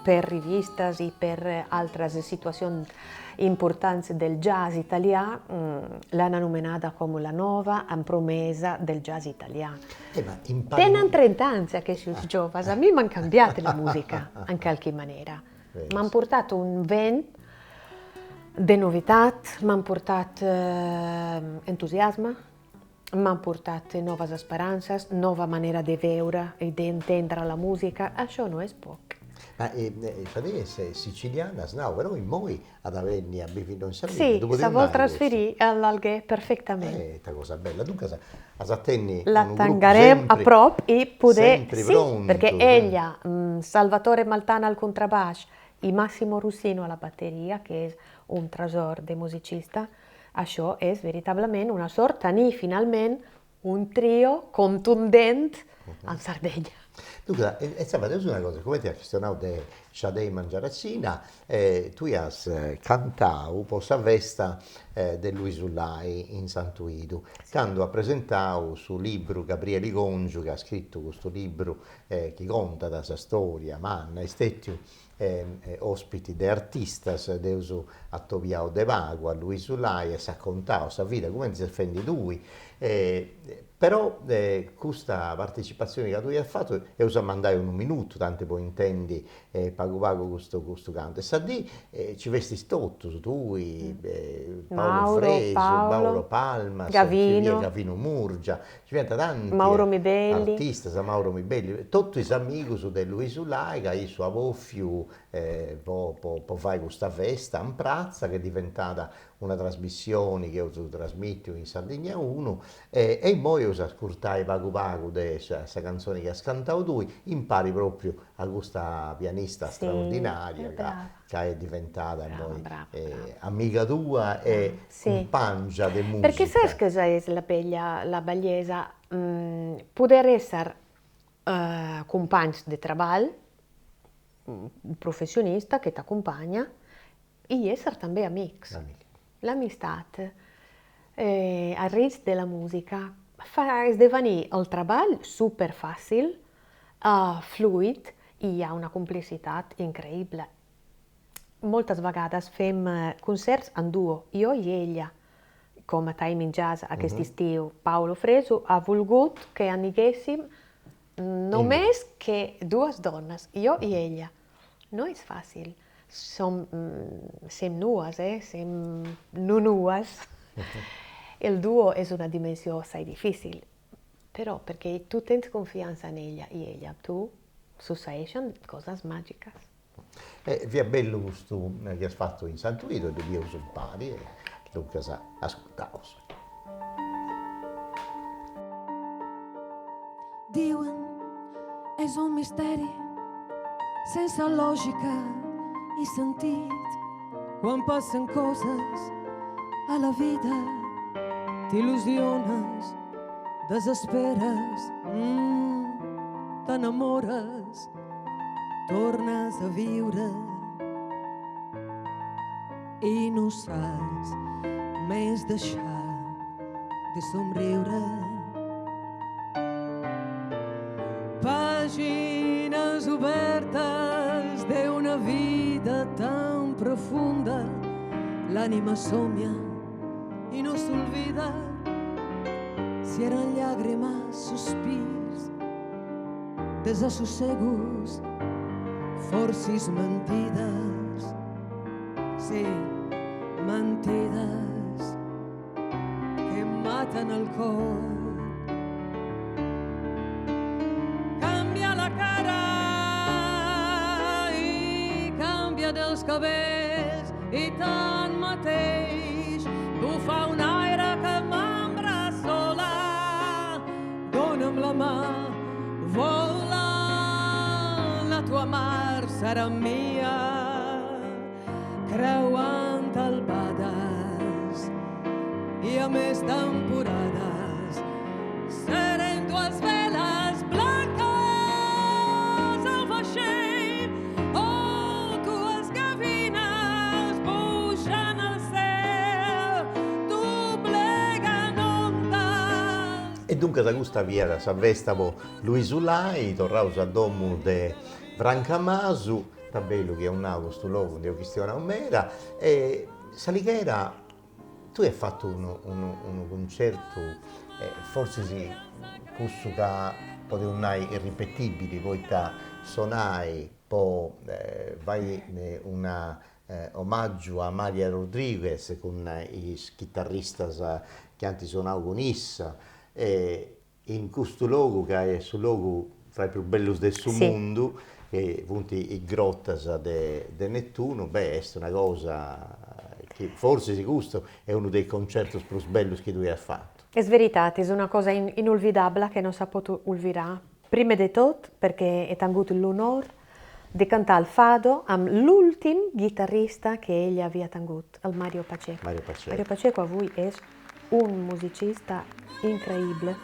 per riviste e per altre situazioni importanti del jazz italiano, l'hanno nominata come la nuova promessa del jazz italiano. Tenen 30 anni che sono giovani, a me mi hanno cambiato la musica in qualche maniera. Mi hanno portato un vento di novità, mi hanno portato entusiasmo, mi hanno portato nuove speranze, nuova maniera di vedere e di intendere la musica. Això non è poco. Ma Shadei è siciliana, no, però in moi ad averni a Bivino in Sì, Sardegna. si vuole trasferire all'Alghe perfettamente. È una cosa bella. Dunque, a Sattenni la tangaremo a prop e poter, sì, pronto, perché ella, Salvatore Maltana al contrabbasso e Massimo Russino alla batteria, che è un tesoro di musicista, això è veritabilmente una sorta di finalmente un trio contundente in Sardegna. Dunque, adesso una cosa, come ti ha questionato Shadei Mangiaracina, tu hai cantato per la festa di Luis Ullai in Santuidu, quando ha presentato sul libro Gabriele Gongiu, che ha scritto questo libro che conta la sua storia, manna, e stetti ospiti di artistas, deusu attoviao de vago a Luis Ullai e si ha contato sa vita come si offende lui. Però questa partecipazione che tu hai fatto e usa mandare un minuto, tante poi intendi pago questo canto. E sa di ci vesti stotto su tu, Paolo Fresu, Paolo Palmas, Gavino, Gavino Murgia, ci viene tanti Mauro Mibelli. artisti, Mauro Mibelli, tutti i amici su del Luis Ullai, che hai su Avoffiu, può fare questa festa in Prazza, che è diventata una trasmissione che io trasmetto in Sardegna 1 e poi io ascoltai Pagu Pagu questa canzone che ha cantato lui, impari proprio a questa pianista Sì, straordinaria brava. che è diventata Brava, poi brava, brava. amica tua e Sì. compagna di musica. Perché sai cosa è la bellezza? Poter essere compagni di lavoro, un professionista che ti accompagna, e essere anche amici. L'amistà al ritmo della musica fa divenire il lavoro super facile, fluido e ha una complicità incredibile. Molte volte fem concerti in duo, io e Elia, come Time Jazz a questo stile. Paolo Fresu ha voluto che annighessimo non è che due donne, io e Elia. Non è facile. Siamo nuove, siamo non nuove. Il duo è una dimensione assai difficile, però perché tu hai confidenza in Elia e Elia, tu succedono cose magiche. Vi è bello questo che hai fatto in Santuido e io sono pari e dunque ascoltavo. Diuen és un misteri sense lògica i sentit. Quan passen coses a la vida t'il·lusiones, desesperes, t'enamores, tornes a viure i no saps més deixar de somriure. Pàgines obertes d'una vida tan profunda, l'ànima somia i no s'olvida si eren llàgrimes, sospirs, desassossegos, forcis mentides, sí, mentides que maten el cor. Canvia la cara i canvia dels cabells i tanmateix bufa un aire que m'embrassola. Dona'm la mà, vola, la tua mar serà mia, creuant albades i a més temporades serem dues veles blanques al vaixell. Oh, dues gavines pugen al cel, dobleguen ondes. E dunque da questa via da Savestavo Luis Ullai, tornaus a domu de Francamasu, da bello che è un nato sto luogo di Cristiana Omera, e Salichera, tu hai fatto un concerto, forse sì, questo che poteva essere irripetibile, poi ta sonai, poi vai un omaggio a Maria Rodriguez con i chitarristi che hanno suonato con essa, in questo luogo che è sul luogo fra i più belli del suo mondo, che punti i grottas de Nettuno, beh, è una cosa che forse si gusta, è uno dei concerti più belli che tu hai fatto. È verità, è una cosa inolvidabile che non si può olvidare. Prima di tutto perché è avuto l'onore di cantare il fado con l'ultimo chitarrista che egli aveva avuto, il Mario Pacheco. Mario Pacheco a voi è un musicista incredibile,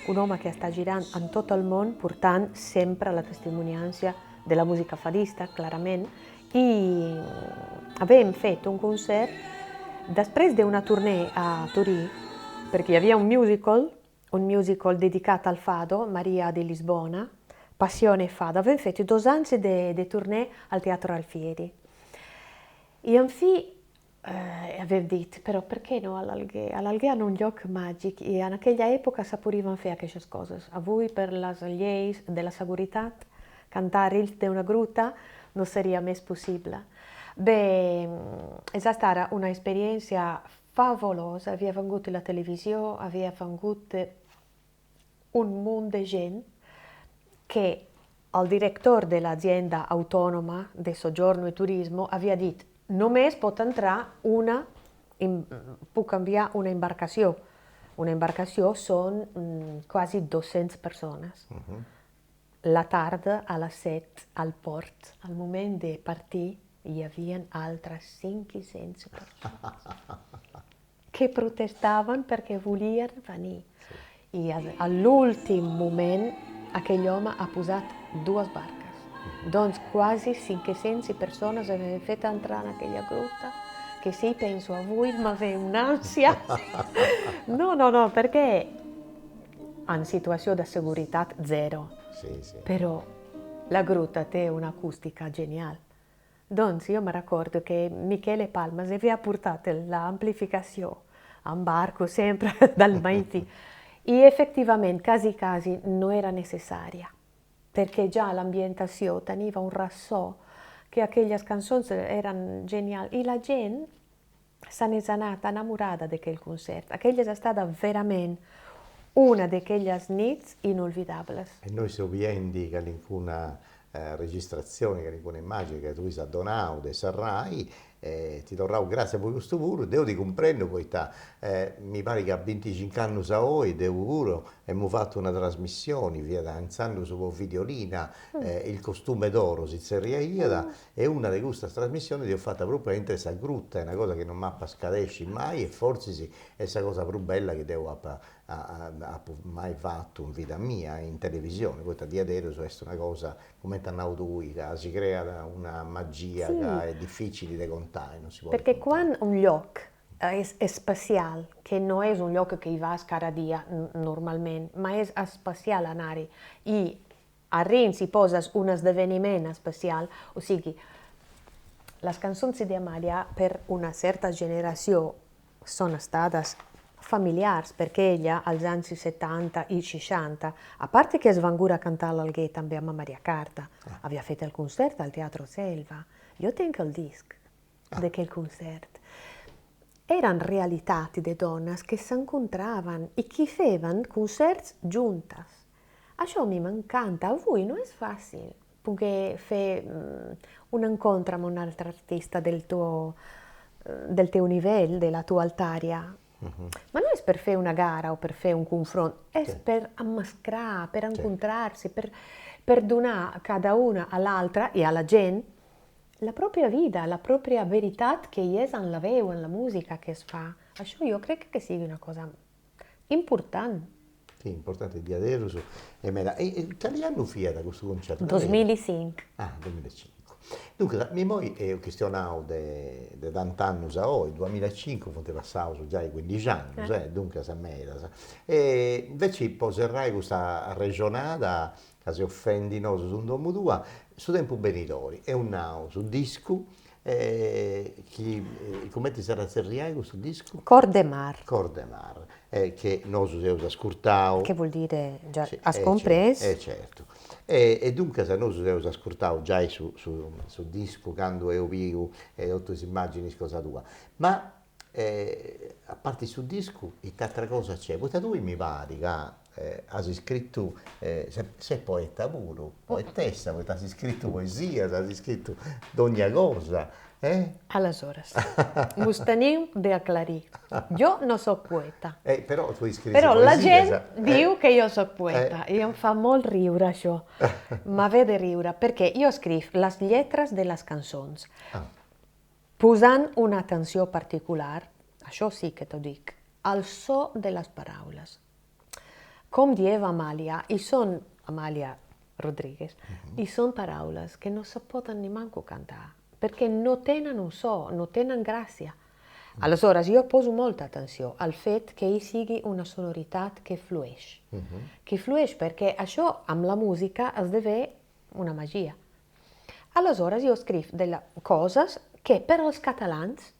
un uomo che sta girando in tutto il mondo, portando sempre la testimonianza della musica fadista, chiaramente, e abbiamo fatto un concerto després di una tournée a Torino, perché havia un musical dedicato al fado, Maria di Lisbona, Passione e Fado. Abbiamo fatto 2 anni di tournée al Teatro Alfieri. E infine avevo detto, però perché no all'Alghè? All'Alghè hanno un gioco magico e in quella epoca sapevano fare queste cose. A voi per le leis della segurità, cantare il di una gruta non sarebbe mai possibile. Beh, è stata un'esperienza favolosa, abbiamo avuto la televisione, abbiamo avuto un mondo di gente che al direttore dell'azienda autonoma di soggiorno e turismo aveva detto non può entrare può cambiare una imbarcazione. Una imbarcazione sono quasi 200 persone. La tarda alle 7 al porto, al momento di partire, gli avevano altre 500 persone che protestavano perché volevano venire. E all'ultimo momento, quell'uomo ha posato 2 barche. Quindi quasi 500 persone avevano fatto entrare in quella grotta, che sì, penso a voi, ma avevo un'ansia. No, perché in situazione di sicurezza zero. Sì. Però la grotta è un'acustica geniale. Quindi io mi ricordo che Michele Palmas aveva portato l'amplificazione a un barco sempre dal Maiti e effettivamente quasi non era necessaria perché già l'ambientazione teneva un rassò che quelle canzoni erano geniali e la gente se ne è nata innamorata di quel concerto. Quella è stata veramente una di quelle notti inolvidabili. E noi stiamo vedendo che alcuna registrazione, che alcune immagini che tu hai donato e Sarrai, ti do grazie a voi questo pure, devo di comprendere poi mi pare che a 25 anni a oggi, devo abbiamo fatto una trasmissione via danzando su videolina, il costume d'oro si zerria Iada, e una di queste trasmissioni che ho fatto proprio in questa grutta, è una cosa che non mi scadesci mai e forse sì, è questa cosa più bella che devo mai fatto in vita mia in televisione. Questa di adesso è una cosa come t'annauduica, si crea una magia Sì. che è difficile da contare, non si può Perché raccontare. quando un luogo è spaziale, che non è un luogo che va a scaradia normalmente, ma è spaziale andare e a Rin si posa un avvenimento spaziale, o sigui, le canzoni di Amalia per una certa generazione sono state familiari perché ella agli anni 70 e 60, a parte che svangura a cantare al ghetto abbiamo Maria Carta, aveva fatto il concerto al Teatro Selva, io tengo il disco di quel concerto. Erano realtà di donne che si incontravano e che facevano concerti juntas. Això mi m'encanta. A voi non è facile perché fare un incontro con un altro artista del tuo livello, della tua altaria. Ma non è per fare una gara o per fare un confronto, è per ammascherare, per incontrarsi, per donare cada una all'altra e alla gente la propria vita, la propria verità che jesano la veu en la musica che si fa. Això io credo che sia una cosa importante. Sì, importante di adesso. E quali anni fia da questo concerto? 2005. 2005. Dunque, mi moi è questionato di tanti anni a oggi, 2005, fonte passato già i 15 anni, dunque a me. E invece poserrai questa regionata, che si offendi noi su un domo tua, su tempo benitori, è un nao, su disco, come ti sarà zerriai questo disco? Cordemar. Cordemar, che noi abbiamo ascoltato. Che vuol dire già Sì, has compreso? certo. E dunque se noi abbiamo ascoltato già su disco, quando io vivo e ho tutte immagini cosa tua, ma a parte sul disco, che altra cosa c'è? Poi tu mi pare che hai scritto, sei poeta pure, poetessa, poi hai scritto poesia, hai scritto ogni cosa. Aleshores, mos tenim d'aclarir. Jo no sóc poeta. Però tu hai scritto Però poesia. la gent diu que jo sóc poeta i em fa molt riure això. M'ha de riure perquè jo escric les lletres de les cançons posant una atenció particular, això sí que t'ho dic, al so de les paraules. Com dieva Amàlia, i són, Amàlia Rodriguez. E sono parole che non si possono neanche cantare, perché non tenen grazia. Allora io poso molta attenzione al fatto che sia una sonorità che fluisce. Che fluisce perché això amb la musica es deve una magia. Allora io scrivo delle cose che per els catalans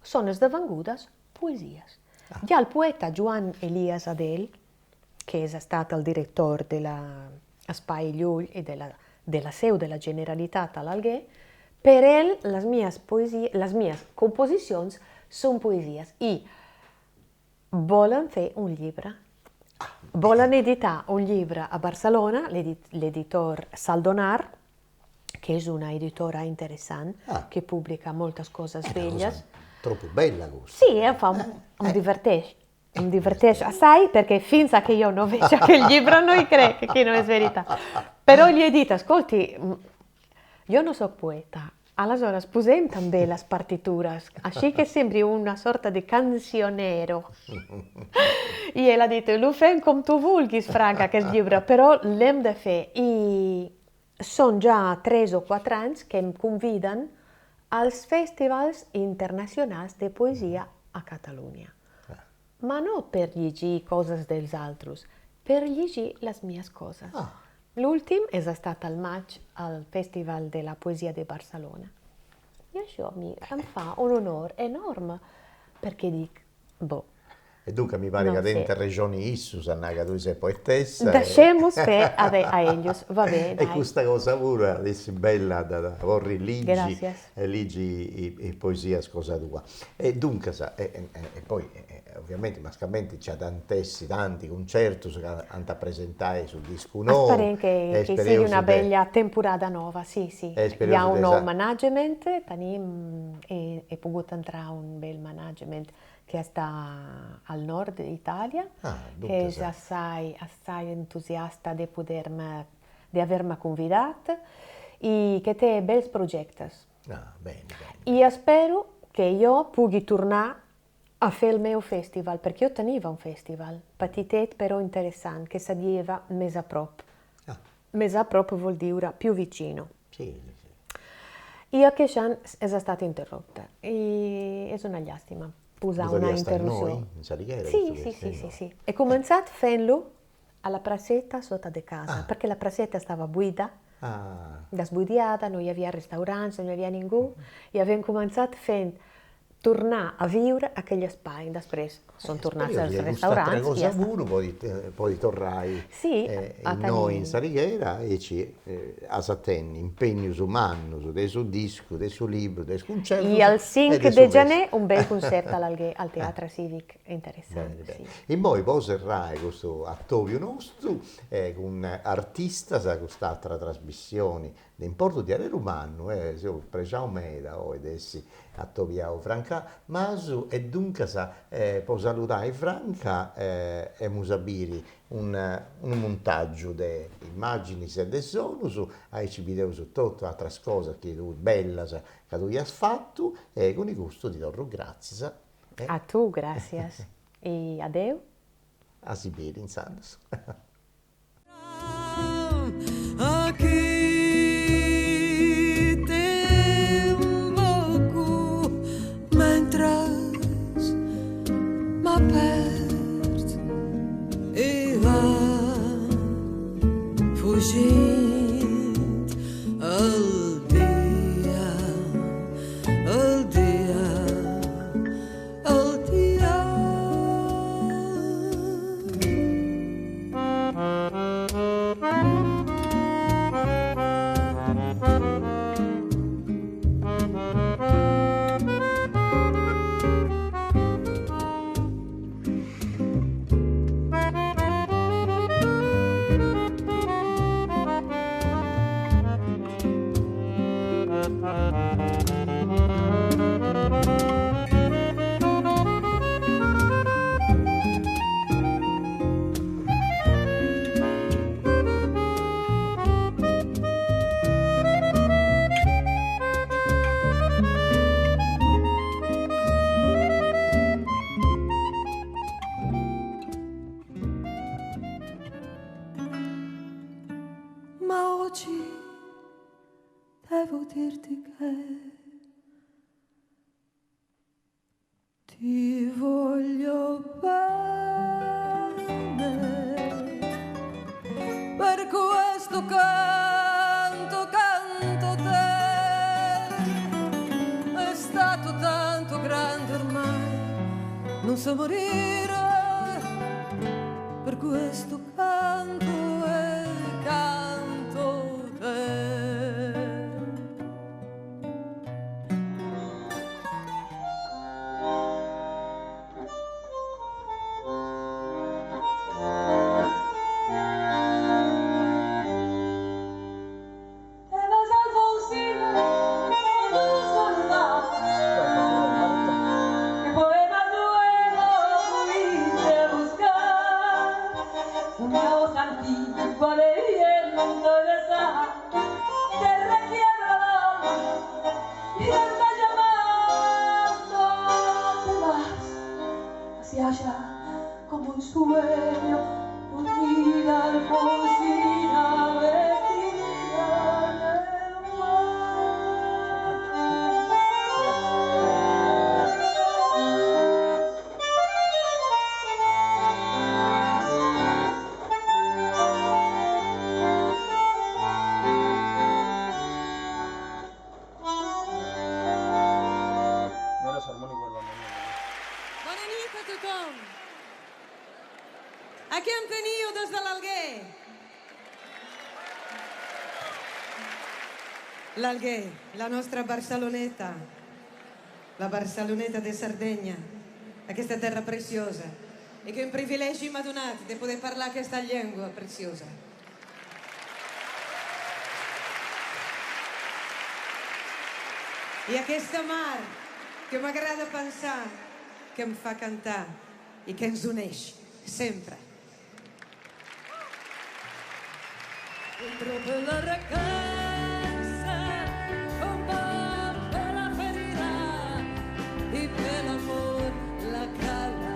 sono esdevengudes poesies. Già il poeta Joan Elias Adel, che è stato il direttore della Espai Llull e della seu della Generalitat all'Alguer, per él les mie composicions són poesies i volen fer un llibre. Volen editar un llibre a Barcelona, l'editor Saldonar, che è una editora interessante, che pubblica molte cose belle. Troppo bella questa. Sì, mi divertisce assai perché finché che io non vedo che il libro non credo che non è verità. Però gli dico, ascolti, io non sono poeta, allora posem també le partiture, così che sembri una sorta di canzionero. E ella ha detto, lo fai come tu vulghi, Franca, che libro, però l'hem de fer. E sono già 3 o 4 anni che mi convidano als festivals internazionali di poesia a Catalunya. Ma non per leggere cose degli altri, per leggere le mie cose. L'ultimo è stato al maggio al Festival della Poesia di Barcellona. E això mi fa un onore enorme, perché dico, E dunque mi pare che dentro regioni Issus, che tu sei poetessa. Lasciamo per a ellos, va bene. E questa cosa pure adesso è bella da vorrei leggi e poesia cosa tua. E dunque, e poi ovviamente mascalmente c'è tanti concerti che hanno presentato sul disco nuovo. Spero che sia una bella temporada nuova, sì. Abbiamo un nuovo management, tenim e potuto entrare un bel management che sta al nord Italia, che è assai entusiasta di avermi convidato e che ha belli progetti. Bene. E spero che io possa tornare a fare il mio festival, perché io tenevo un festival, petitet però interessante, che si dieva mesa prop. Mesa prop vuol dire più vicino. Sì. Io che è stata interrotta e è una lástima. Usa una interruzione. Sì. E cominciato a farlo alla prassetta sotto di casa, perché la prassetta stava buida, sbudiata, non c'era ristoranti, non c'era nessuno, e abbiamo cominciato a fare tornare a vivere a quegli spazi. Després sono tornati al ristorante. Cosa poi tornare noi in Sarighera e a Satenni, impegni umani, del suo disco, del suo libro, del suo concerto. E al 5 di gennaio un bel concerto al Teatro Civic, interessante. Bene. E poi serrai questo attovio nostro con un artista sa quest'altra trasmissione l'importo di Arero Umano, precciamo meda adesso attoviamo Franca Masu e dunque può salutare Franca e Musabiri un montaggio di immagini e di suono su ai video su tutto altre cose che tu bella che tu hai fatto e con il gusto ti do grazie a tu grazie e adeu a Sibiri in Santos. Perd e va fugint el dia, el dia, el dia. dirti che ti voglio bene, per questo canto, canto te. È stato tanto grande ormai, non so morire, per questo canto e canto te. Como un sueño, dormida, Alfonsina, vestida del Bona nit a tothom. A qui em teniu des de l'Alguer? L'Alguer, la nostra Barceloneta, la Barceloneta de Sardegna, aquesta terra preciosa, e che un privilegi m'ha donat de poder parlar aquesta llengua preciosa. I aquesta mar que m'agrada pensar que em fa cantar i que ens uneix sempre. Entro per la ragazza, un po' per la ferita e per l'amor la cala.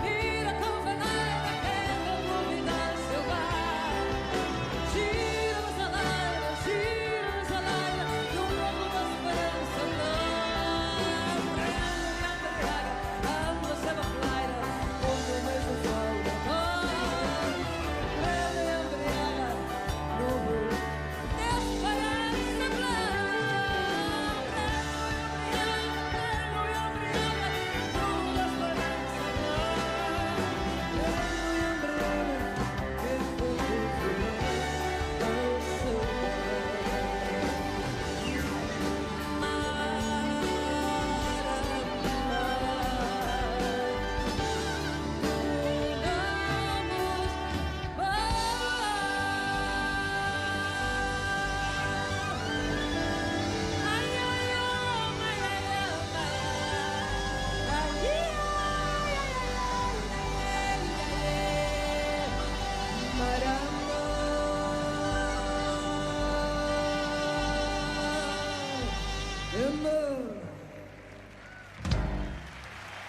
Mira con Fanaira que no movida el seu bar. Gira-nos a l'aire, no robo l'esperança d'or. Prende-li embriaga amb la seva flaire, com només ho fa un amor. Prende-li embriaga, no vull l'esperança d'or. Prende-li embriaga, no vull l'esperança d'or. Prende-li embriaga, que pot oferir el seu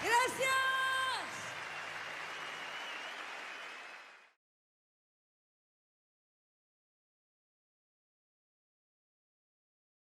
Gracias.